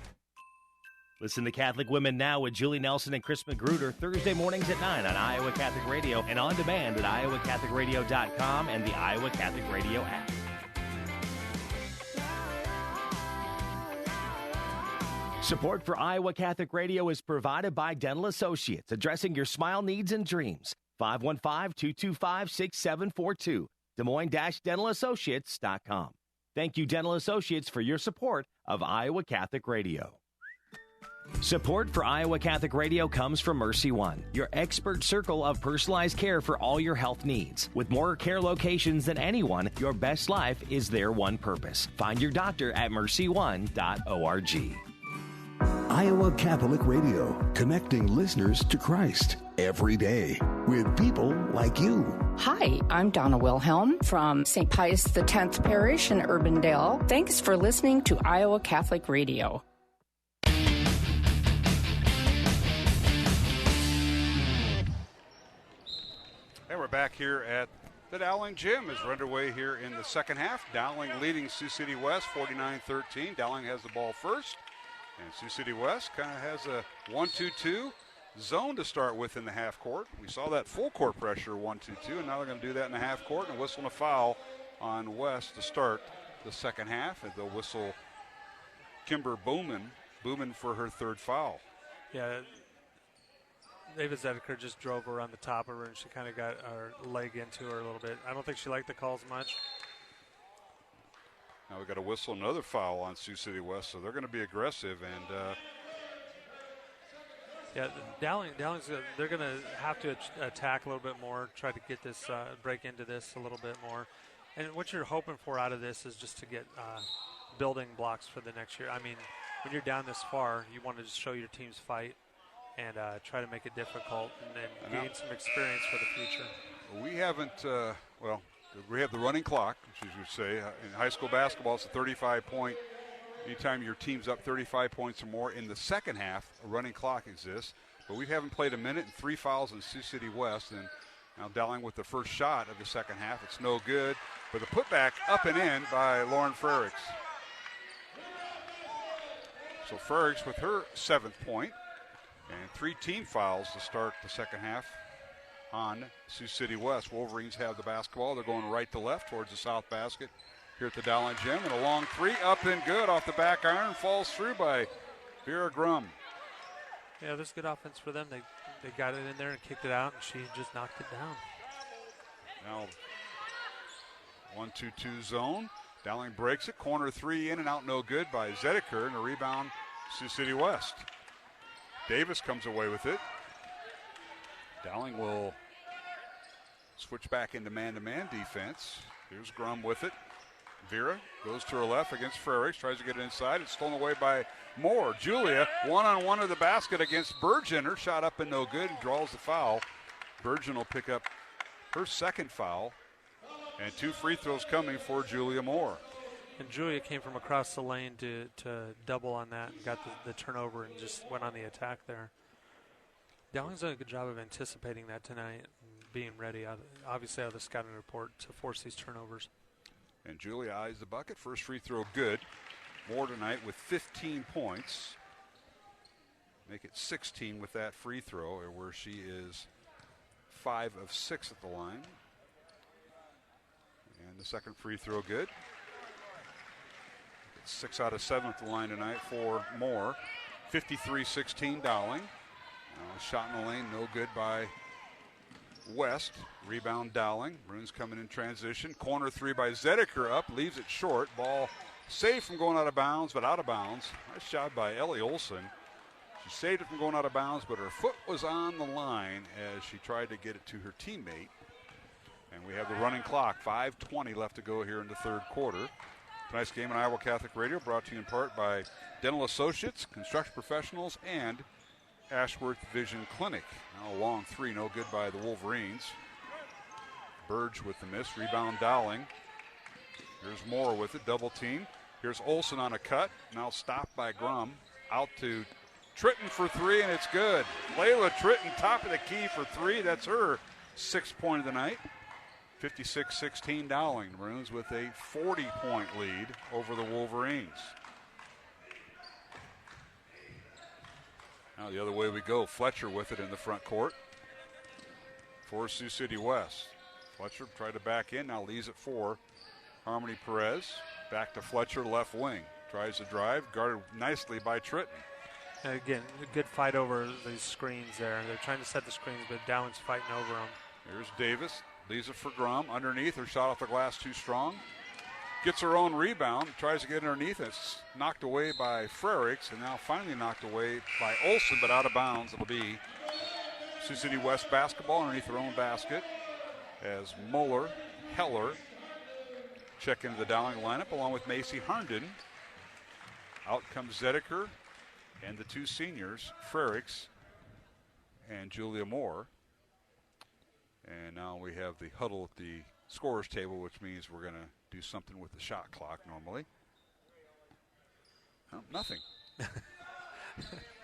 A: Listen to Catholic Women Now with Julie Nelson and Chris Magruder Thursday mornings at 9 on Iowa Catholic Radio and on demand at iowacatholicradio.com and the Iowa Catholic Radio app. Support for Iowa Catholic Radio is provided by Dental Associates, addressing your smile needs and dreams. 515-225-6742, Des Moines-DentalAssociates.com. Thank you, Dental Associates, for your support of Iowa Catholic Radio. Support for Iowa Catholic Radio comes from Mercy One, your expert circle of personalized care for all your health needs. With more care locations than anyone, your best life is their one purpose. Find your doctor at mercyone.org.
G: Iowa Catholic Radio, connecting listeners to Christ every day with people like you.
N: Hi, I'm Donna Wilhelm from St. Pius X Parish in Urbandale. Thanks for listening to Iowa Catholic Radio.
B: And we're back here at the Dowling Gym as we're underway here in the second half. Dowling leading Sioux City West 49-13. Dowling has the ball first. And Sioux City West kind of has a 1-2-2 zone to start with in the half court. We saw that full court pressure 1-2-2, and now they're going to do that in the half court and whistle a foul on West to start the second half. And they'll whistle Kimber Bowman for her third foul.
C: Yeah. David Zedeker just drove her on the top of her, and she kind of got her leg into her a little bit. I don't think she liked the calls much.
B: Now we've got to whistle another foul on Sioux City West, so they're going to be aggressive. And
C: Dowling's they're going to have to attack a little bit more, try to get this, break into this a little bit more. And what you're hoping for out of this is just to get building blocks for the next year. I mean, when you're down this far, you want to just show your team's fight and try to make it difficult and then gain some experience for the future.
B: We haven't, we have the running clock, which as you say. In high school basketball, it's a 35-point. Anytime your team's up 35 points or more in the second half, a running clock exists. But we haven't played a minute and 3 fouls in Sioux City West. And now Dowling with the first shot of the second half. It's no good. But the putback up and in by Lauren Frericks. So Frericks with her 7th point. And 3 team fouls to start the second half on Sioux City West. Wolverines have the basketball. They're going right to left towards the south basket here at the Dowling Gym. And a long three up and good off the back iron. Falls through by Vera Grum.
C: Yeah, this is good offense for them. They got it in there and kicked it out, and she just knocked it down.
B: Now 1-2-2 zone. Dowling breaks it. Corner three in and out, no good by Zedeker. And a rebound, Sioux City West. Davis comes away with it. Dowling will switch back into man-to-man defense. Here's Grum with it. Vera goes to her left against Frerichs, tries to get it inside. It's stolen away by Moore. Julia, one-on-one to the basket against Burgeon. Her shot up and no good, and draws the foul. Burgeon will pick up her second foul. And 2 free throws coming for Julia Moore.
C: And Julia came from across the lane to double on that and got the turnover and just went on the attack there. Dowling's done a good job of anticipating that tonight and being ready, obviously out of the scouting report, to force these turnovers.
B: And Julia eyes the bucket. First free throw good. Moore tonight with 15 points. Make it 16 with that free throw, where she is 5 of 6 at the line. And the second free throw good. It's 6 out of 7 at the line tonight for Moore. 53-16 Dowling. Shot in the lane, no good by West. Rebound Dowling. Bruins coming in transition. Corner three by Zedeker up, leaves it short. Ball saved from going out of bounds, but out of bounds. Nice job by Ellie Olson. She saved it from going out of bounds, but her foot was on the line as she tried to get it to her teammate. And we have the running clock. 5:20 left to go here in the third quarter. Tonight's game on Iowa Catholic Radio brought to you in part by Dental Associates, Construction Professionals, and Ashworth Vision Clinic. Now a long three, no good by the Wolverines. Burge with the miss. Rebound Dowling. Here's Moore with it, double team. Here's Olson on a cut. Now stopped by Grum. Out to Tritton for three, and it's good. Layla Tritton, top of the key for three. That's her 6th point of the night. 56-16 Dowling. Maroons with a 40-point lead over the Wolverines. Now the other way we go. Fletcher with it in the front court for Sioux City West. Fletcher tried to back in, now leaves it for Harmony Perez. Back to Fletcher, left wing. Tries to drive, guarded nicely by Tritton.
C: And again, a good fight over these screens there. They're trying to set the screens, but Dowling's fighting over them.
B: Here's Davis. Leaves it for Grum. Underneath, her shot off the glass too strong. Gets her own rebound. Tries to get underneath. It's knocked away by Frerichs, and now finally knocked away by Olson, but out of bounds. It'll be Sioux City West basketball underneath their own basket as Moeller, Heller check into the Dowling lineup along with Macy Herndon. Out comes Zedeker and the 2 seniors, Frerichs and Julia Moore. And now we have the huddle at the scorer's table, which means we're going to do something with the shot clock normally. Oh, nothing.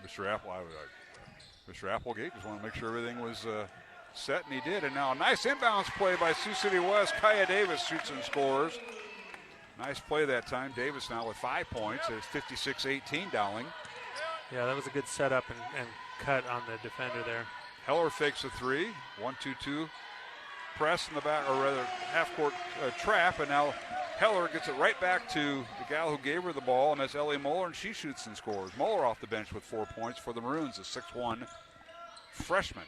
B: Mr. Applegate just wanted to make sure everything was set, and he did. And now a nice inbounds play by Sioux City West. Kaya Davis shoots and scores. Nice play that time. Davis now with 5 points. It's 56-18 Dowling.
C: Yeah, that was a good setup and cut on the defender there.
B: Heller fakes a three. 1-2-2 press in the back, or rather half-court trap, and now Heller gets it right back to the gal who gave her the ball, and that's Ellie Moeller, and she shoots and scores. Moeller off the bench with 4 points for the Maroons, a 6'1" freshman.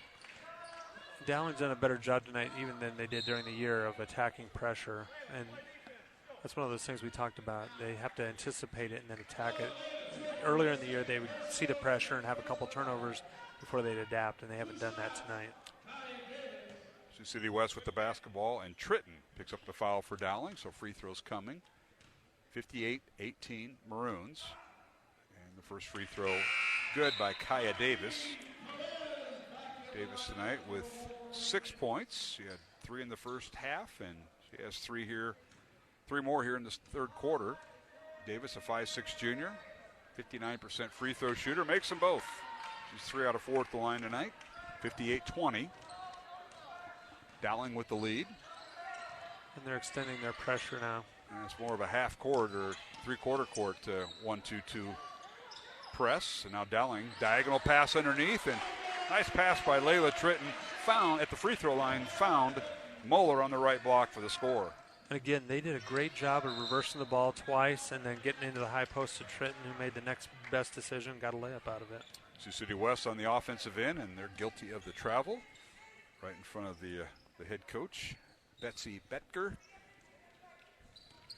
C: Dowling's done a better job tonight even than they did during the year of attacking pressure, and that's one of those things we talked about. They have to anticipate it and then attack it. Earlier in the year, they would see the pressure and have a couple turnovers before they'd adapt, and they haven't done that tonight.
B: Sioux City West with the basketball, and Tritton picks up the foul for Dowling, so free throws coming. 58-18 Maroons. And the first free throw good by Kaya Davis. Davis tonight with 6 points. She had 3 in the first half, and she has 3 more here in this third quarter. Davis, a 5'6" junior, 59% free throw shooter, makes them both. She's 3 out of 4 at the line tonight. 58-20. Dowling with the lead.
C: And they're extending their pressure now.
B: And it's more of a half court or 3/4 court 1-2-2 press. And now Dowling, diagonal pass underneath, and Nice pass by Layla Tritton. Found at the free throw line, found Moeller on the right block for the score.
C: And again, they did a great job of reversing the ball twice and then getting into the high post to Tritton, who made the next best decision, got a layup out of it.
B: Sioux City West on the offensive end, and they're guilty of the travel. Right in front of the head coach, Betsy Betker.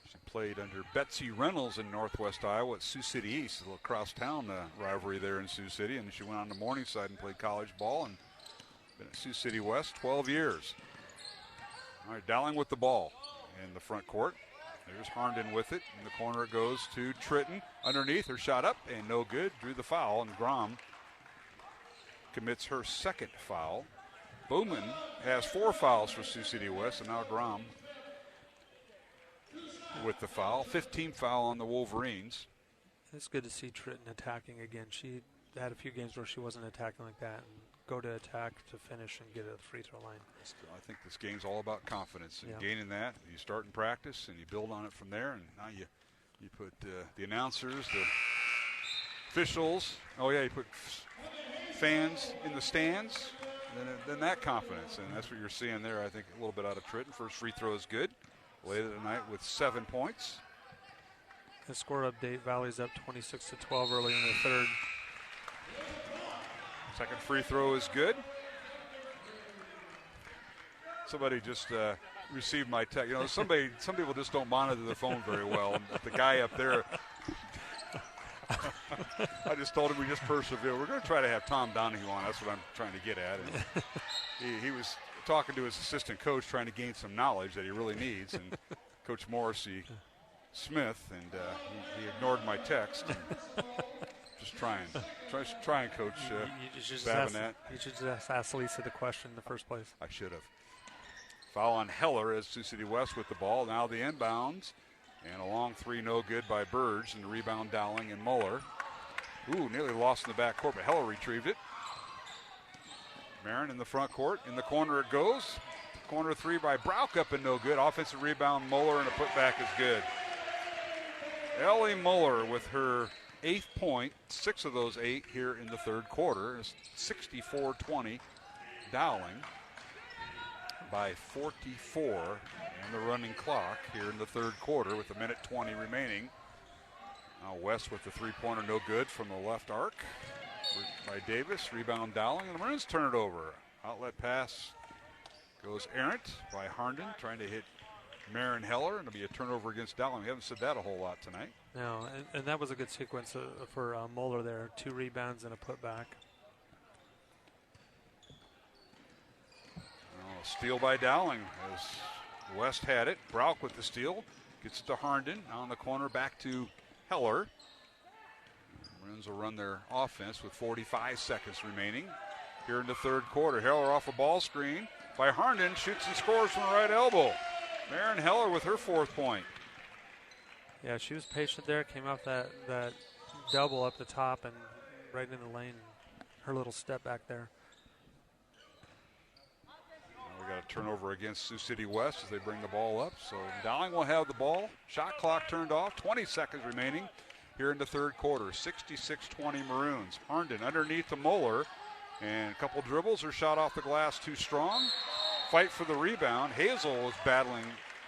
B: She played under Betsy Reynolds in Northwest Iowa at Sioux City East, a little cross-town rivalry there in Sioux City, and she went on to Morningside and played college ball and been at Sioux City West 12 years. All right, Dowling with the ball in the front court. There's Harnden with it. In the corner it goes to Tritton. Underneath, her shot up and no good. Drew the foul, and Grom commits her second foul. Bowman has 4 fouls for Sioux City West, and now Grom with the foul. 15th foul on the Wolverines.
C: It's good to see Tritton attacking again. She had a few games where she wasn't attacking like that, and go to attack to finish and get a free throw line.
B: I think this game's all about confidence and gaining that. You start in practice and you build on it from there, and now you put the announcers, the officials. Oh yeah, you put fans in the stands. Then that confidence, and that's what you're seeing there. I think a little bit out of Tritton. First free throw is good. Later tonight with 7 points.
C: The score update: Valley's up 26-12 early in the third.
B: Second free throw is good. Somebody just received my text. You know, some people just don't monitor the phone very well. And the guy up there, I just told him we just persevere. We're going to try to have Tom Donahue on. That's what I'm trying to get at. And he was talking to his assistant coach, trying to gain some knowledge that he really needs. And Coach Morrissey Smith, and he ignored my text. And just trying, Coach Babinet.
C: You should just ask Lisa the question in the first place.
B: I should have. Foul on Heller as Sioux City West with the ball. Now the inbounds. And a long three, no good by Burge, and the rebound Dowling and Muller. Ooh, nearly lost in the backcourt, but Heller retrieved it. Marin in the front court. In the corner it goes. Corner three by Brauch up and no good. Offensive rebound, Muller, and a putback is good. Ellie Muller with her 8th point, 6 of those 8 here in the third quarter. It's 64-20 Dowling by 44 and the running clock here in the third quarter with 1:20 remaining. Now West with the three-pointer, no good from the left arc by Davis. Rebound Dowling, and the Maroons turn it over. Outlet pass goes errant by Harnden, trying to hit Marin Heller, and it'll be a turnover against Dowling. We haven't said that a whole lot tonight.
C: No, and that was a good sequence for Muller there. 2 rebounds and a putback.
B: Steal by Dowling as West had it. Brauch with the steal. Gets it to Harnden. On the corner, back to Heller. Maroons will run their offense with 45 seconds remaining here in the third quarter. Heller off a ball screen by Harnden. Shoots and scores from the right elbow. Marin Heller with her 4th point.
C: Yeah, she was patient there. Came off that double up the top and right in the lane. Her little step back there.
B: We got a turnover against Sioux City West as they bring the ball up. So Dowling will have the ball. Shot clock turned off. 20 seconds remaining here in the third quarter. 66-20 Maroons. Harnden underneath to Muller. And a couple dribbles. Her shot off the glass too strong. Fight for the rebound. Hazel was battling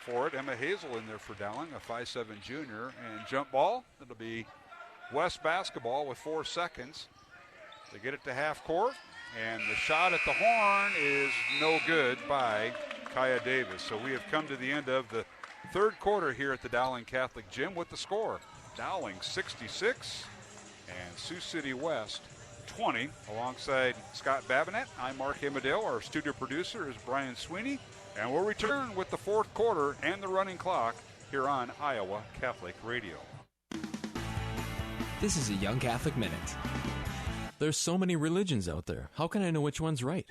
B: for it. Emma Hazel in there for Dowling, a 5'7" junior. And jump ball. It'll be West basketball with 4 seconds. They get it to half court. And the shot at the horn is no good by Kaya Davis. So we have come to the end of the third quarter here at the Dowling Catholic Gym with the score. Dowling 66 and Sioux City West 20. Alongside Scott Babinet, I'm Mark Amadale. Our studio producer is Brian Sweeney. And we'll return with the fourth quarter and the running clock here on Iowa Catholic Radio.
O: This is a Young Catholic Minute. There's so many religions out there. How can I know which one's right?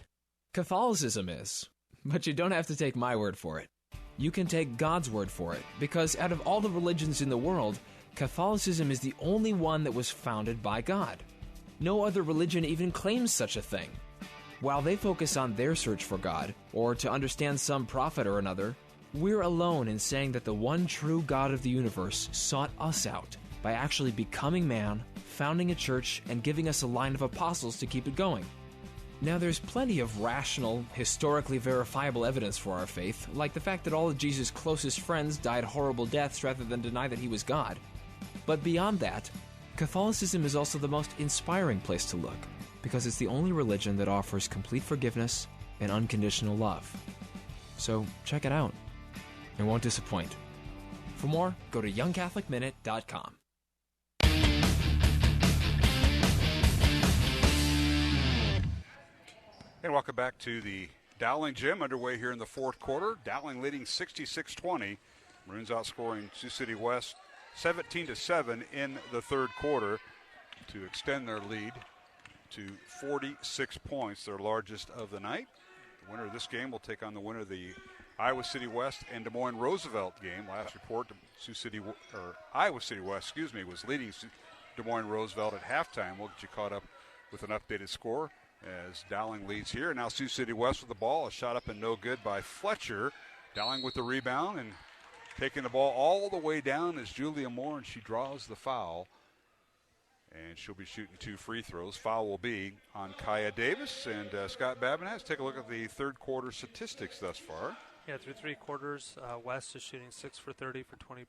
O: Catholicism is. But you don't have to take my word for it. You can take God's word for it, because out of all the religions in the world, Catholicism is the only one that was founded by God. No other religion even claims such a thing. While they focus on their search for God, or to understand some prophet or another, we're alone in saying that the one true God of the universe sought us out by actually becoming man, founding a church, and giving us a line of apostles to keep it going. Now, there's plenty of rational, historically verifiable evidence for our faith, like the fact that all of Jesus' closest friends died horrible deaths rather than deny that he was God. But beyond that, Catholicism is also the most inspiring place to look, because it's the only religion that offers complete forgiveness and unconditional love. So check it out. It won't disappoint. For more, go to youngcatholicminute.com.
B: And welcome back to the Dowling Gym, underway here in the fourth quarter. Dowling leading 66-20. Maroons outscoring Sioux City West 17-7 in the third quarter to extend their lead to 46 points, their largest of the night. The winner of this game will take on the winner of the Iowa City West and Des Moines Roosevelt game. Last report, Iowa City West, was leading Des Moines Roosevelt at halftime. We'll get you caught up with an updated score as Dowling leads here. Now Sioux City West with the ball. A shot up and no good by Fletcher. Dowling with the rebound and taking the ball all the way down is Julia Moore, and she draws the foul. And she'll be shooting 2 free throws. Foul will be on Kaya Davis. And Scott Babin, let's take a look at the third quarter statistics thus far.
C: Yeah, through 3 quarters, West is shooting 6 for 30 for 20%,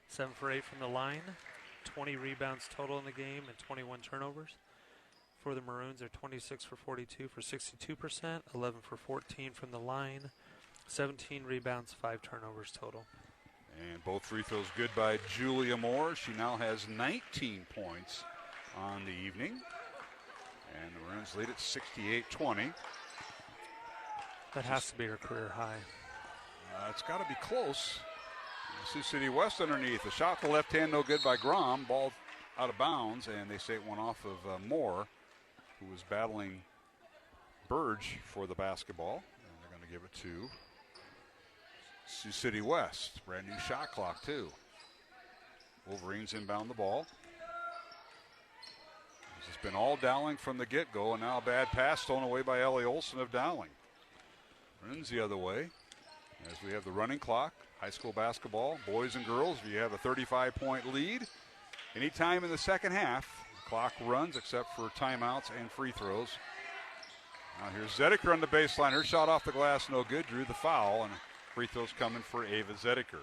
C: 7 for 8 from the line, 20 rebounds total in the game, and 21 turnovers. For the Maroons, they're 26 for 42 for 62%, 11 for 14 from the line, 17 rebounds, 5 turnovers total.
B: And both free throws good by Julia Moore. She now has 19 points on the evening. And the Maroons lead at 68-20.
C: That has to be her career high.
B: It's got to be close. Sioux City West underneath. A shot to the left hand, no good by Grom. Ball out of bounds, and they say it went off of Moore, who was battling Burge for the basketball. And they're going to give it to Sioux City West. Brand new shot clock, too. Wolverines inbound the ball. It's been all Dowling from the get-go, and now a bad pass stolen away by Ellie Olson of Dowling. Runs the other way as we have the running clock. High school basketball, boys and girls, if you have a 35-point lead, anytime in the second half, the clock runs except for timeouts and free throws. Now here's Zediker on the baseline. Her shot off the glass, no good, drew the foul, and free throws coming for Ava Zediker.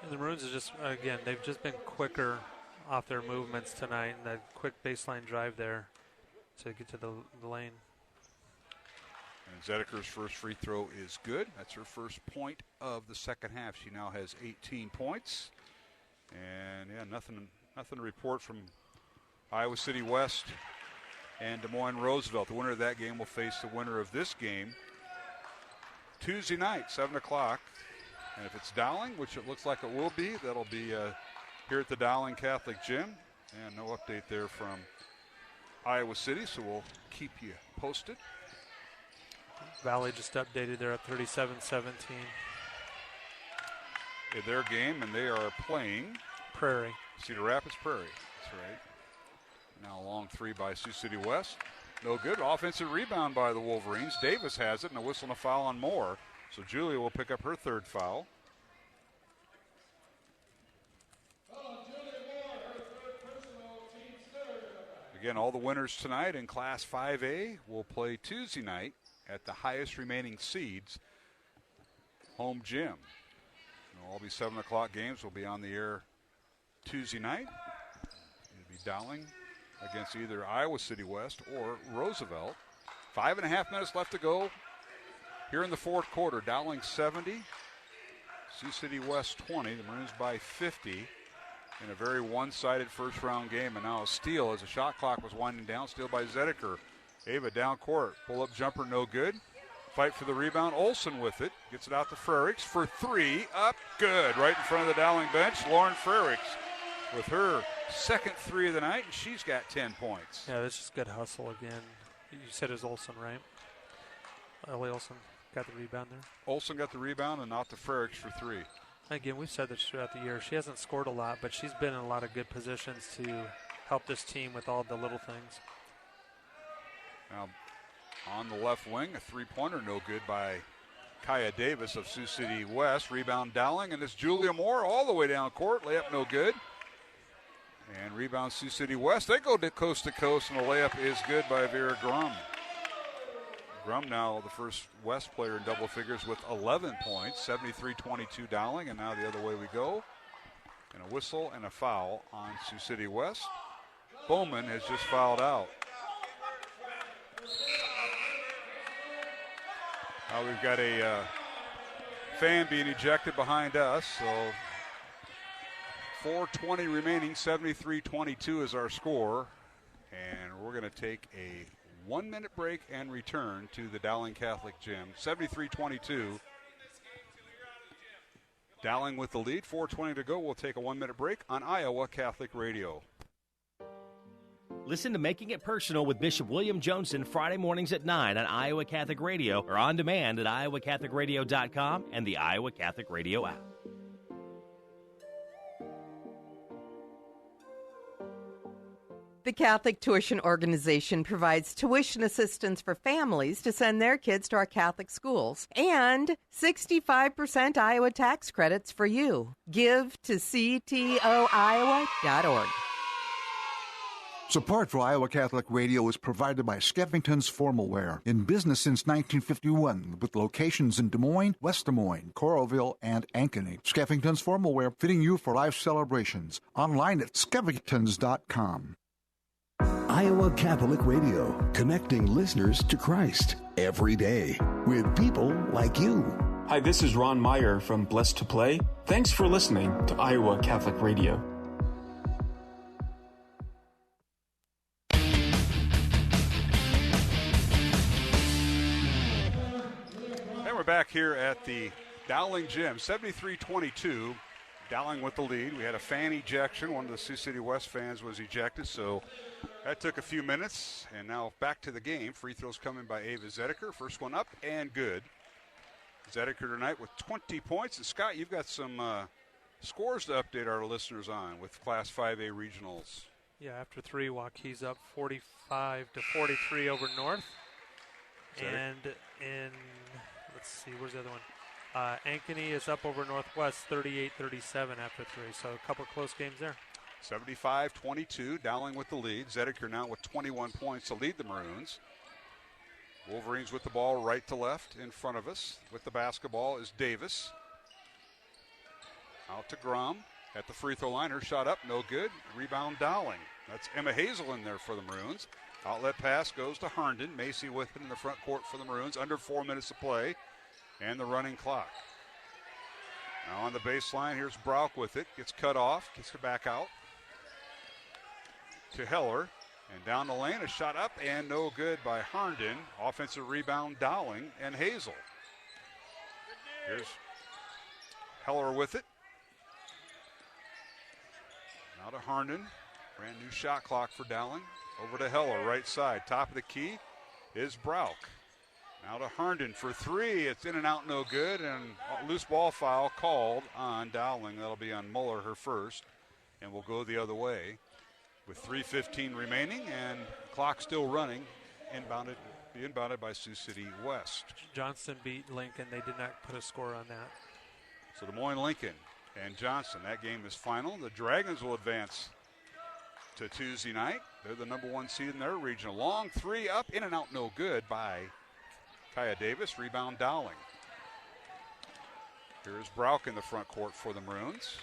C: And the Maroons are just, again, they've just been quicker off their movements tonight, and that quick baseline drive there to get to the lane.
B: And Zediker's first free throw is good. That's her first point of the second half. She now has 18 points. And yeah, nothing to report from Iowa City West and Des Moines Roosevelt. The winner of that game will face the winner of this game Tuesday night, 7 o'clock. And if it's Dowling, which it looks like it will be, that'll be here at the Dowling Catholic Gym. And no update there from Iowa City, so we'll keep you posted.
C: Valley just updated. They're at 37-17.
B: In their game, and they are playing
C: Prairie.
B: Cedar Rapids Prairie. That's right. Now a long three by Sioux City West. No good. Offensive rebound by the Wolverines. Davis has it, and a whistle and a foul on Moore. So Julia will pick up her third foul. Again, all the winners tonight in Class 5A will play Tuesday night at the highest remaining seeds home gym. It'll all be 7 o'clock games. Will be on the air Tuesday night. It'll be Dowling against either Iowa City West or Roosevelt. 5.5 minutes left to go here in the fourth quarter. Dowling 70, Sioux City West 20. The Maroons by 50 in a very one-sided first-round game. And now a steal as the shot clock was winding down. Steal by Zediker. Ava down court. Pull-up jumper, no good. Fight for the rebound. Olsen with it. Gets it out to Frericks for three. Up, good. Right in front of the Dowling bench. Lauren Frericks with her second three of the night, and she's got 10 points.
C: Yeah, this is good hustle again. You said it was Olsen, right? Ellie Olsen got the rebound there.
B: Olsen got the rebound and out to Frericks for three.
C: Again, we've said this throughout the year. She hasn't scored a lot, but she's been in a lot of good positions to help this team with all the little things.
B: Now, on the left wing, a three-pointer no good by Kaya Davis of Sioux City West. Rebound Dowling, and it's Julia Moore all the way down court. Layup no good. And rebound Sioux City West. They go to coast, and the layup is good by Vera Grum. Grum now the first West player in double figures with 11 points, 73-22 Dowling, and now the other way we go. And a whistle and a foul on Sioux City West. Bowman has just fouled out. Now we've got a fan being ejected behind us, so 4:20 remaining, 73-22 is our score. And we're going to take a 1-minute break and return to the Dowling Catholic Gym. 73-22. Dowling with the lead, 4:20 to go. We'll take a 1-minute break on Iowa Catholic Radio.
A: Listen to Making It Personal with Bishop William Joensen Friday mornings at 9 on Iowa Catholic Radio or on demand at iowacatholicradio.com and the Iowa Catholic Radio app.
E: The Catholic Tuition Organization provides tuition assistance for families to send their kids to our Catholic schools and 65% Iowa tax credits for you. Give to ctoiowa.org.
F: Support for Iowa Catholic Radio is provided by Skeffington's Formal Wear, in business since 1951, with locations in Des Moines, West Des Moines, Coralville, and Ankeny. Skeffington's Formal Wear, fitting you for life celebrations. Online at skeffingtons.com.
G: Iowa Catholic Radio, connecting listeners to Christ every day with people like you.
P: Hi, this is Ron Meyer from Blessed to Play. Thanks for listening to Iowa Catholic Radio.
B: And we're back here at the Dowling Gym, 73-22. Dowling with the lead. We had a fan ejection. One of the Sioux City West fans was ejected, so that took a few minutes. And now back to the game. Free throws coming by Ava Zedeker. First one up and good. Zedeker tonight with 20 points. And Scott, you've got some scores to update our listeners on with Class 5A regionals.
C: Yeah, after three, Waukees up 45-43 over North. And in, let's see, where's the other one? Ankeny is up over Northwest 38-37 after three. So a couple close games there.
B: 75-22, Dowling with the lead. Zedeker now with 21 points to lead the Maroons. Wolverines with the ball right to left in front of us. With the basketball is Davis. Out to Grom at the free throw line. Her shot up, no good. Rebound Dowling. That's Emma Hazel in there for the Maroons. Outlet pass goes to Herndon. Macy with it in the front court for the Maroons. Under 4 minutes to play. And the running clock. Now on the baseline, here's Brauch with it. Gets cut off, gets it back out to Heller. And down the lane, a shot up and no good by Herndon. Offensive rebound, Dowling and Hazel. Here's Heller with it. Now to Herndon. Brand new shot clock for Dowling. Over to Heller, right side. Top of the key is Brauch. Now to Herndon for three. It's in and out, no good. And a loose ball foul called on Dowling. That'll be on Muller, her first. And we'll go the other way with 3:15 remaining and clock still running. Inbounded by Sioux City West.
C: Johnston beat Lincoln. They did not put a score on that.
B: So Des Moines, Lincoln, and Johnston. That game is final. The Dragons will advance to Tuesday night. They're the number one seed in their region. A long three up, in and out, no good by Kaya Davis. Rebound Dowling. Here's Brauch in the front court for the Maroons.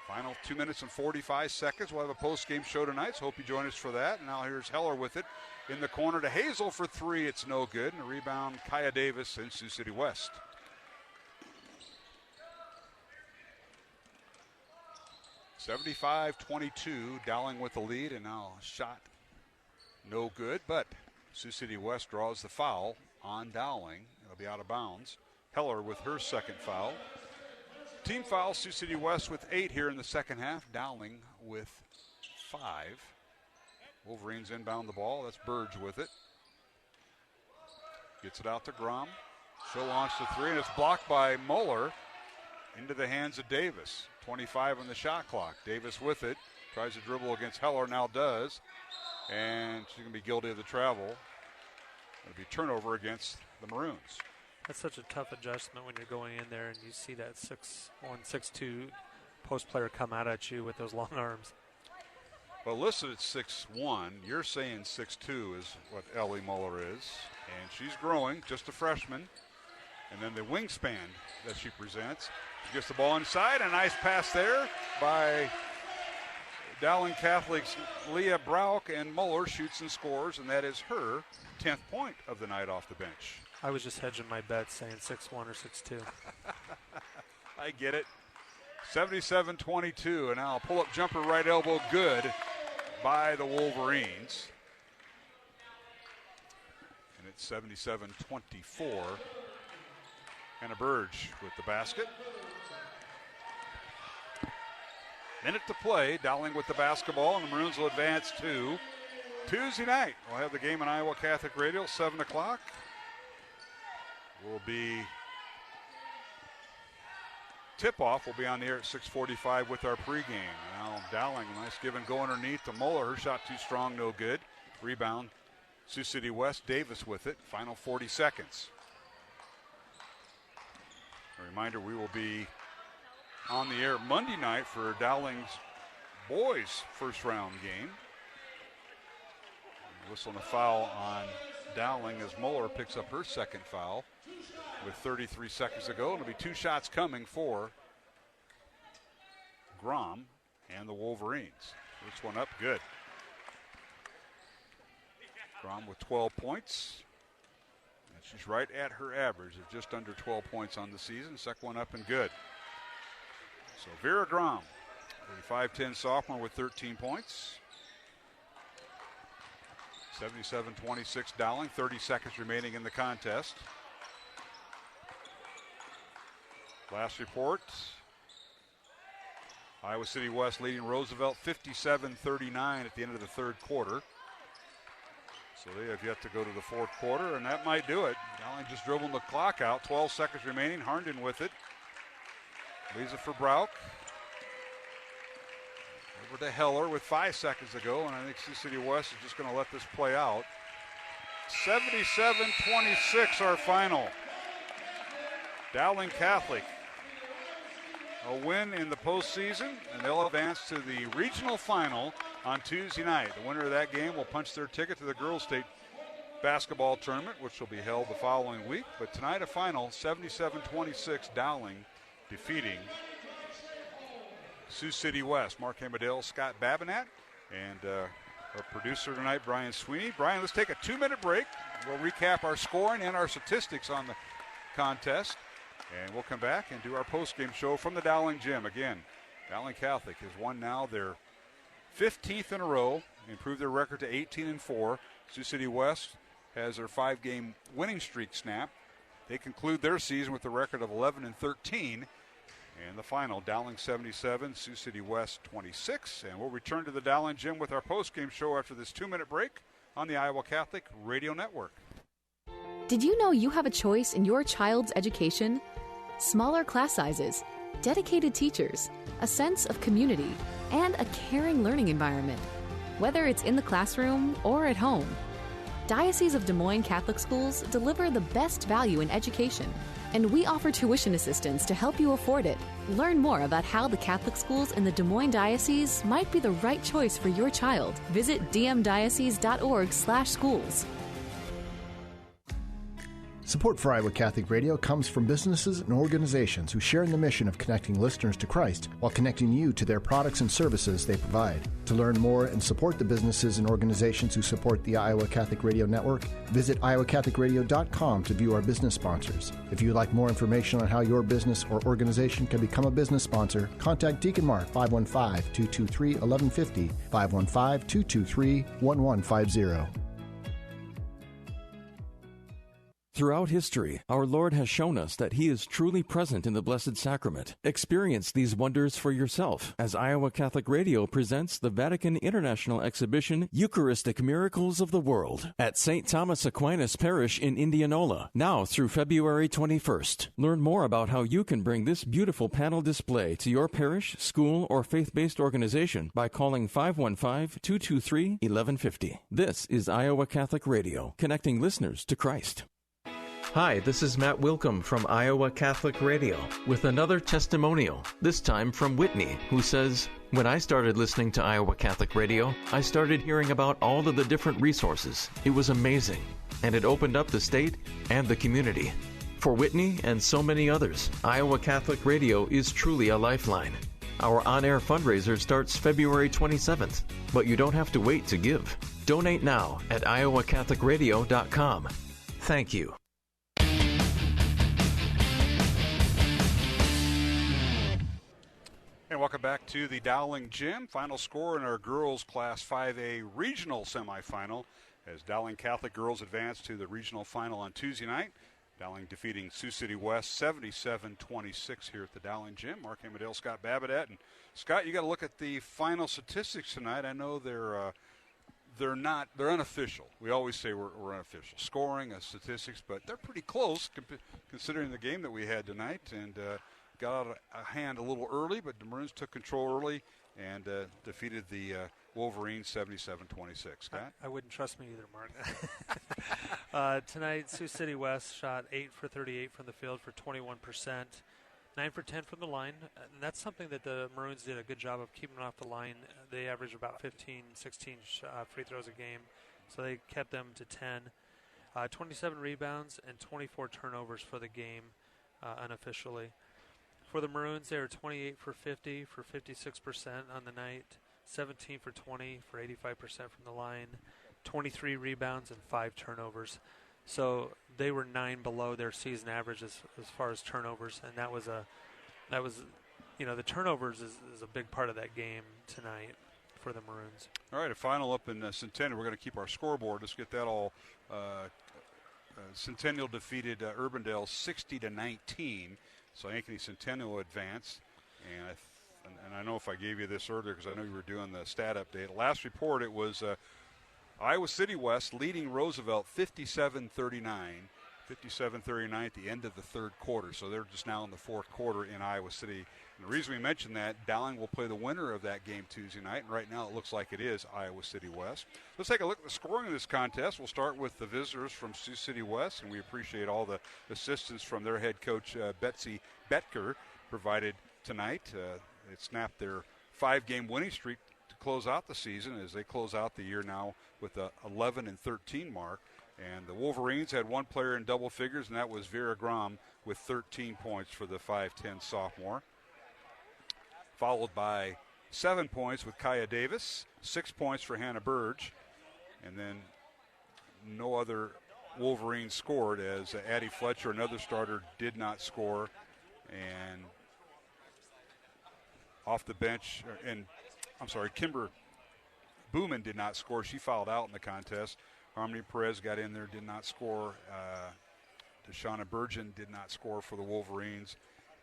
B: Final 2 minutes and 45 seconds. We'll have a post-game show tonight, so hope you join us for that. And now here's Heller with it in the corner to Hazel for three. It's no good. And a rebound, Kaya Davis in Sioux City West. (75-22), Dowling with the lead, and now a shot no good, but Sioux City West draws the foul on Dowling. It'll be out of bounds. Heller with her second foul. Team foul, Sioux City West with 8 here in the second half. Dowling with 5. Wolverines inbound the ball. That's Burge with it. Gets it out to Grom. She'll launch the three, and it's blocked by Muller into the hands of Davis. 25 on the shot clock. Davis with it. Tries to dribble against Heller, now does. And she's going to be guilty of the travel. It'll be turnover against the Maroons.
C: That's such a tough adjustment when you're going in there and you see that 6'1", 6'2" post player come out at you with those long arms.
B: Well, listed at 6'1", you're saying 6'2" is what Ellie Muller is, and she's growing, just a freshman. And then the wingspan that she presents. She gets the ball inside, a nice pass there by Dowling Catholic's Leah Brauch, and Muller shoots and scores, and that is her 10th point of the night off the bench.
C: I was just hedging my bet saying 6'1" or 6'2".
B: I get it. 77-22, and now a pull-up jumper right elbow good by the Wolverines. And it's 77-24. Hannah Burge with the basket. Minute to play. Dowling with the basketball, and the Maroons will advance to Tuesday night. We'll have the game on Iowa Catholic Radio, 7 o'clock. Will be tip-off. Will be on the air at 6:45 with our pregame. Now Dowling, nice give and go underneath to Muller. Her shot too strong, no good. Rebound, Sioux City West. Davis with it. Final 40 seconds. A reminder, we will be on the air Monday night for Dowling's boys' first-round game. Whistle and a foul on Dowling as Muller picks up her second foul with 33 seconds to go. It'll be 2 shots coming for Grom and the Wolverines. This one up good. Grom with 12 points. And she's right at her average of just under 12 points on the season. Second one up and good. So Vera Grom, the 5'10 sophomore with 13 points. 77-26 Dowling, 30 seconds remaining in the contest. Last report, Iowa City West leading Roosevelt 57-39 at the end of the third quarter. So they have yet to go to the fourth quarter, and that might do it. Dowling just dribbling the clock out, 12 seconds remaining. Harnden with it. Leaves it for Brauch. Over to Heller with 5 seconds to go, and I think Sioux City West is just going to let this play out. 77-26 our final. Dowling Catholic, a win in the postseason, and they'll advance to the regional final on Tuesday night. The winner of that game will punch their ticket to the girls' state basketball tournament, which will be held the following week. But tonight a final, 77-26, Dowling defeating Sioux City West. Mark Hamadale, Scott Babinat, and our producer tonight, Brian Sweeney. Brian, let's take a 2-minute break. We'll recap our scoring and our statistics on the contest, and we'll come back and do our post-game show from the Dowling Gym. Again, Dowling Catholic has won now their 15th in a row, improved their record to 18-4. Sioux City West has their 5-game winning streak snapped. They conclude their season with a record of 11-13. And the final, Dowling 77, Sioux City West 26. And we'll return to the Dowling Gym with our post-game show after this 2-minute break on the Iowa Catholic Radio Network.
I: Did you know you have a choice in your child's education? Smaller class sizes, dedicated teachers, a sense of community, and a caring learning environment. Whether it's in the classroom or at home, Diocese of Des Moines Catholic Schools deliver the best value in education, and we offer tuition assistance to help you afford it. Learn more about how the Catholic schools in the Des Moines Diocese might be the right choice for your child. Visit dmdiocese.org/schools.
J: Support for Iowa Catholic Radio comes from businesses and organizations who share in the mission of connecting listeners to Christ while connecting you to their products and services they provide. To learn more and support the businesses and organizations who support the Iowa Catholic Radio Network, visit iowacatholicradio.com to view our business sponsors. If you'd like more information on how your business or organization can become a business sponsor, contact Deacon Marr 515-223-1150, 515-223-1150.
L: Throughout history, our Lord has shown us that He is truly present in the Blessed Sacrament. Experience these wonders for yourself as Iowa Catholic Radio presents the Vatican International Exhibition Eucharistic Miracles of the World at St. Thomas Aquinas Parish in Indianola, now through February 21st. Learn more about how you can bring this beautiful panel display to your parish, school, or faith-based organization by calling 515-223-1150. This is Iowa Catholic Radio, connecting listeners to Christ. Hi, this is Matt Wilkham from Iowa Catholic Radio with another testimonial, this time from Whitney, who says, when I started listening to Iowa Catholic Radio, I started hearing about all of the different resources. It was amazing, and it opened up the state and the community. For Whitney and so many others, Iowa Catholic Radio is truly a lifeline. Our on-air fundraiser starts February 27th, but you don't have to wait to give. Donate now at iowacatholicradio.com. Thank you.
B: And welcome back to the Dowling Gym. Final score in our girls Class 5A regional semifinal as Dowling Catholic girls advance to the regional final on Tuesday night. Dowling defeating Sioux City West 77-26 here at the Dowling Gym. Mark Hamadale, Scott Babbitt. And Scott, you got to look at the final statistics tonight. I know they're unofficial. We always say we're unofficial. Scoring, statistics, but they're pretty close considering the game that we had tonight. And got out of hand a little early, but the Maroons took control early and defeated the Wolverines 77-26. Scott?
C: I wouldn't trust me either, Mark. Tonight, Sioux City West shot 8 for 38 from the field for 21%, 9 for 10 from the line. And that's something that the Maroons did a good job of keeping off the line. They averaged about 15, 16 free throws a game, so they kept them to 10. 27 rebounds and 24 turnovers for the game unofficially. For the Maroons, they were 28 for 50 for 56% on the night, 17 for 20 for 85% from the line, 23 rebounds and 5 turnovers. So they were 9 below their season average as far as turnovers, and that was the turnovers is a big part of that game tonight for the Maroons.
B: All right, a final up in Centennial. We're going to keep our scoreboard. Let's get that all. Centennial defeated Urbandale 60-19. So Ankeny Centennial advanced, and I know if I gave you this earlier because I know you were doing the stat update. Last report, it was Iowa City West leading Roosevelt 57-39 at the end of the third quarter. So they're just now in the fourth quarter in Iowa City. And the reason we mentioned that, Dowling will play the winner of that game Tuesday night, and right now it looks like it is Iowa City West. Let's take a look at the scoring of this contest. We'll start with the visitors from Sioux City West, and we appreciate all the assistance from their head coach, Betsy Betker, provided tonight. They snapped their 5-game winning streak to close out the season as they close out the year now with a 11-13 mark. And the Wolverines had one player in double figures, and that was Vera Grom with 13 points for the 5'10 sophomore. Followed by 7 points with Kaya Davis, 6 points for Hannah Burge, and then no other Wolverines scored as Addie Fletcher, another starter, did not score. And off the bench, Kimber Booman did not score. She fouled out in the contest. Harmony Perez got in there, did not score. Deshauna Burgeon did not score for the Wolverines.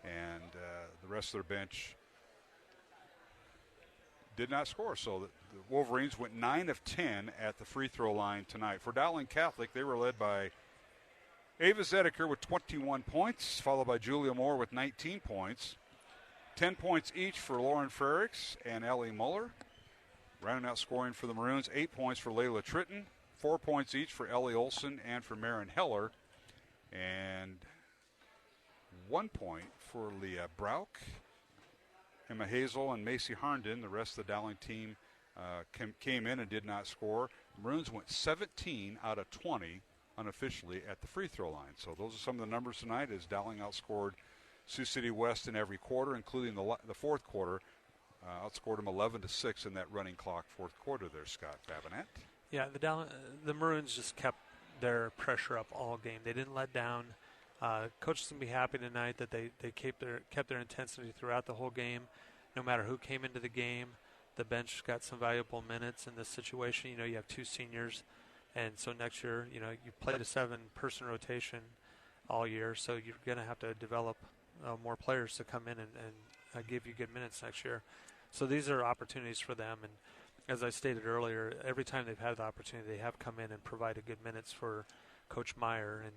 B: And the rest of their bench did not score. So the Wolverines went 9 of 10 at the free throw line tonight. For Dowling Catholic, they were led by Ava Zedeker with 21 points, followed by Julia Moore with 19 points. 10 points each for Lauren Frericks and Ellie Muller. Rounding out scoring for the Maroons, 8 points for Layla Tritton, 4 points each for Ellie Olson and for Marin Heller, and 1 point for Leah Brauch, Emma Hazel, and Macy Harnden. The rest of the Dowling team came in and did not score. Maroons went 17 out of 20 unofficially at the free throw line. So those are some of the numbers tonight as Dowling outscored Sioux City West in every quarter, including the fourth quarter. Outscored them 11-6 in that running clock fourth quarter there, Scott Babinet.
C: Yeah, the Maroons just kept their pressure up all game. They didn't let down. Coaches can be happy tonight that they kept their intensity throughout the whole game. No matter who came into the game, the bench got some valuable minutes in this situation. You know, you have 2 seniors, and so next year, you played a 7-person rotation all year, so you're going to have to develop more players to come in and give you good minutes next year. So these are opportunities for them, and as I stated earlier, every time they've had the opportunity, they have come in and provided good minutes for Coach Meyer, and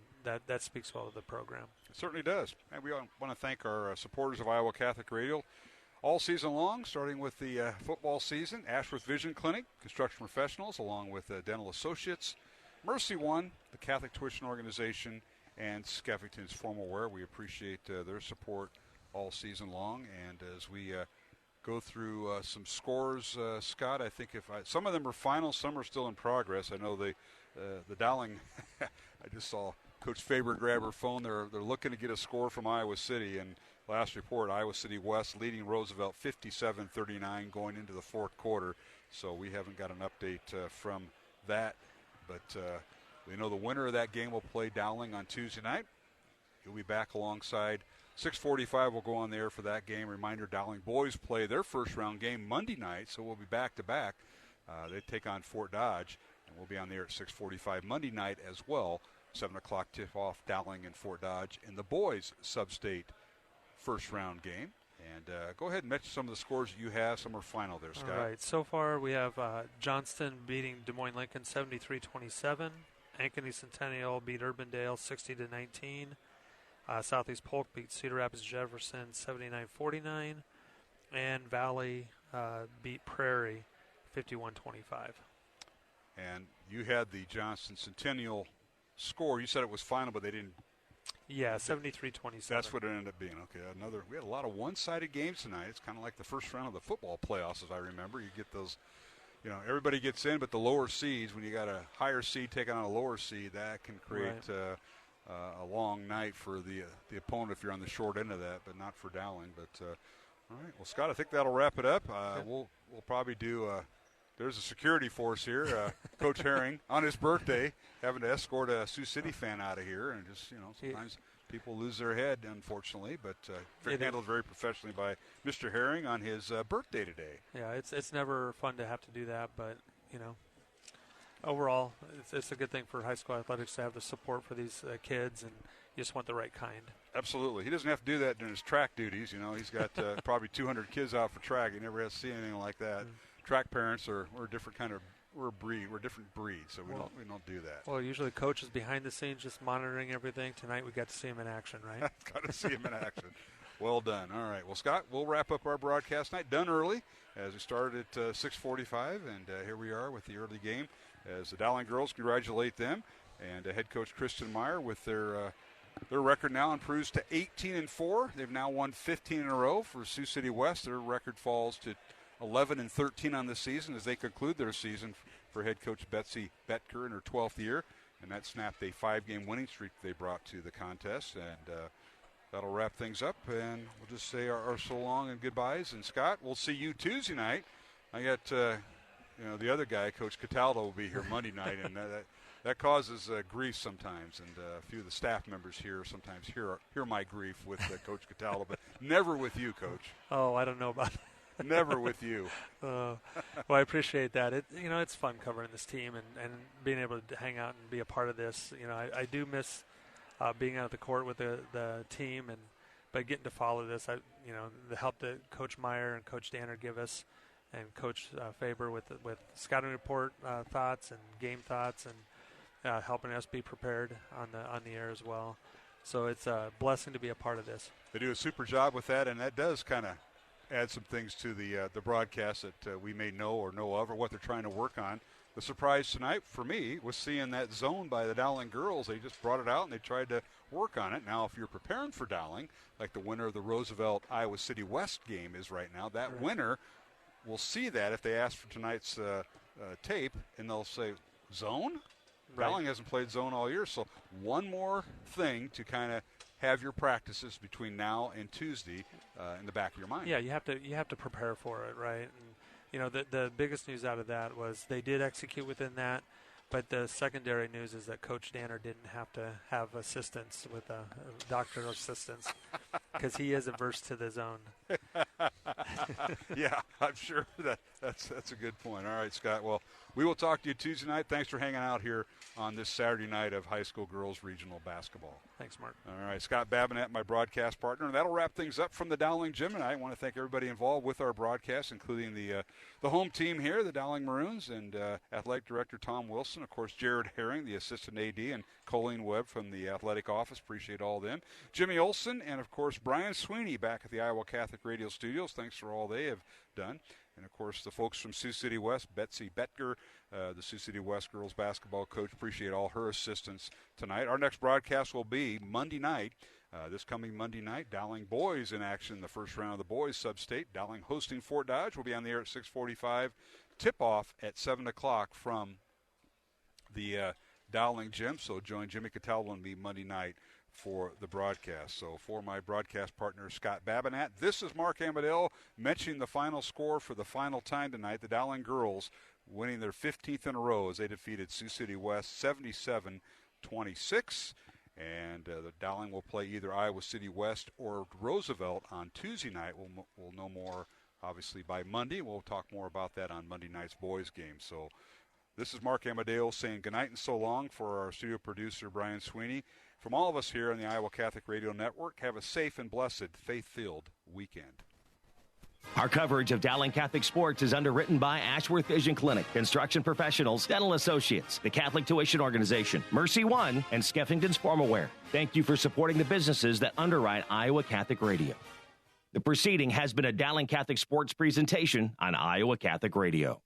C: that speaks well of the program.
B: It certainly does. And we want to thank our supporters of Iowa Catholic Radio all season long, starting with the football season. Ashworth Vision Clinic, Construction Professionals, along with Dental Associates, Mercy One, the Catholic Tuition Organization, and Skeffington's Formal Wear. We appreciate their support all season long. And as we go through some scores, Scott, I think some of them are final, some are still in progress. I know the Dowling, I just saw Coach Faber grab her phone. They're looking to get a score from Iowa City, and last report, Iowa City West leading Roosevelt 57-39 going into the fourth quarter. So we haven't got an update from that, but we know the winner of that game will play Dowling on Tuesday night. He'll be back alongside 6:45 will go on the air for that game. Reminder, Dowling boys play their first-round game Monday night, so we'll be back-to-back. They take on Fort Dodge, and we'll be on the air at 6:45 Monday night as well. 7 o'clock tip-off, Dowling and Fort Dodge in the boys' sub-state first-round game. And go ahead and mention some of the scores that you have. Some are final there, Scott.
C: All right. So far, we have Johnston beating Des Moines Lincoln 73-27. Ankeny Centennial beat Urbandale 60-19. Southeast Polk beat Cedar Rapids Jefferson 79-49. And Valley beat Prairie 51-25.
B: And you had the Johnston Centennial score. You said it was final, but they didn't.
C: Yeah, 73-27.
B: That's what it ended up being. Okay, we had a lot of one-sided games tonight. It's kind of like the first round of the football playoffs, as I remember. You get those, everybody gets in, but the lower seeds, when you got a higher seed taking on a lower seed, that can create a long night for the opponent if you're on the short end of that, but not for Dowling. But all right, well, Scott, I think that'll wrap it up. We'll probably do. There's a security force here, Coach Herring, on his birthday, having to escort a Sioux City fan out of here. And just, sometimes people lose their head, unfortunately. But handled very professionally by Mr. Herring on his birthday today.
C: Yeah, it's never fun to have to do that. But, overall, it's a good thing for high school athletics to have the support for these kids, and you just want the right kind.
B: Absolutely. He doesn't have to do that during his track duties. He's got probably 200 kids out for track. He never has to see anything like that. Track parents we're a different kind of we're a different breed, so we don't do that.
C: Well, usually coach is behind the scenes just monitoring everything. Tonight we got to see him in action, right?
B: Got to see him in action. Well done. All right. Well, Scott, we'll wrap up our broadcast night. Done early as we started at 6:45, and here we are with the early game as the Dowling girls congratulate them and head coach Kristen Meyer with their record now improves to 18-4. They've now won 15 in a row. For Sioux City West, their record falls to 11-13 on the season as they conclude their season for head coach Betsy Betker in her 12th year, and that snapped a 5-game winning streak they brought to the contest. And that'll wrap things up, and we'll just say our so long and goodbyes. And Scott, we'll see you Tuesday night. I got the other guy, Coach Cataldo, will be here Monday night, and that causes grief sometimes. And a few of the staff members here sometimes hear my grief with Coach Cataldo, but never with you, Coach.
C: Oh, I don't know about that.
B: Never with you.
C: Well, I appreciate that. It's fun covering this team and being able to hang out and be a part of this. I do miss being out of the court with the team, but getting to follow this, the help that Coach Meyer and Coach Danner give us, and Coach Faber with scouting report thoughts and game thoughts, and helping us be prepared on the air as well. So it's a blessing to be a part of this.
B: They do a super job with that, and that does kind of add some things to the broadcast that we may know or know of, or what they're trying to work on. The surprise tonight for me was seeing that zone by the Dowling girls. They just brought it out and they tried to work on it. Now, if you're preparing for Dowling, like the winner of the Roosevelt Iowa City West game is right now, that winner will see that if they ask for tonight's tape, and they'll say, zone? Right. Dowling hasn't played zone all year, so one more thing to kind of have your practices between now and Tuesday in the back of your mind.
C: Yeah, you have to prepare for it, right? And the biggest news out of that was they did execute within that, but the secondary news is that Coach Danner didn't have to have assistance with doctoral assistance because he is averse to the zone.
B: Yeah, I'm sure that's a good point. All right, Scott. Well, we will talk to you Tuesday night. Thanks for hanging out here on this Saturday night of high school girls regional basketball.
C: Thanks, Mark.
B: All right, Scott Babinett, my broadcast partner. And that'll wrap things up from the Dowling Gym. And I want to thank everybody involved with our broadcast, including the home team here, the Dowling Maroons, and athletic director Tom Wilson. Of course, Jared Herring, the assistant AD, and Colleen Webb from the athletic office. Appreciate all of them. Jimmy Olson, and, of course, Brian Sweeney back at the Iowa Catholic Radio Studios. Thanks for all they have done. And, of course, the folks from Sioux City West, Betsy Betger, the Sioux City West girls basketball coach, appreciate all her assistance tonight. Our next broadcast will be Monday night. This coming Monday night, Dowling boys in action in the first round of the boys sub-state. Dowling hosting Fort Dodge. Will be on the air at 6:45. Tip-off at 7 o'clock from the Dowling gym. So join Jimmy Cataldo and me Monday night for the broadcast. So for my broadcast partner, Scott Babinat, this is Mark Amadale mentioning the final score for the final time tonight. The Dowling girls winning their 15th in a row as they defeated Sioux City West 77-26. And the Dowling will play either Iowa City West or Roosevelt on Tuesday night. We'll know more, obviously, by Monday. We'll talk more about that on Monday night's boys game. So this is Mark Amadeo saying goodnight and so long for our studio producer, Brian Sweeney. From all of us here on the Iowa Catholic Radio Network, have a safe and blessed, faith-filled weekend.
A: Our coverage of Dowling Catholic sports is underwritten by Ashworth Vision Clinic, Construction Professionals, Dental Associates, the Catholic Tuition Organization, Mercy One, and Skeffington's Formalware. Thank you for supporting the businesses that underwrite Iowa Catholic Radio. The proceeding has been a Dowling Catholic sports presentation on Iowa Catholic Radio.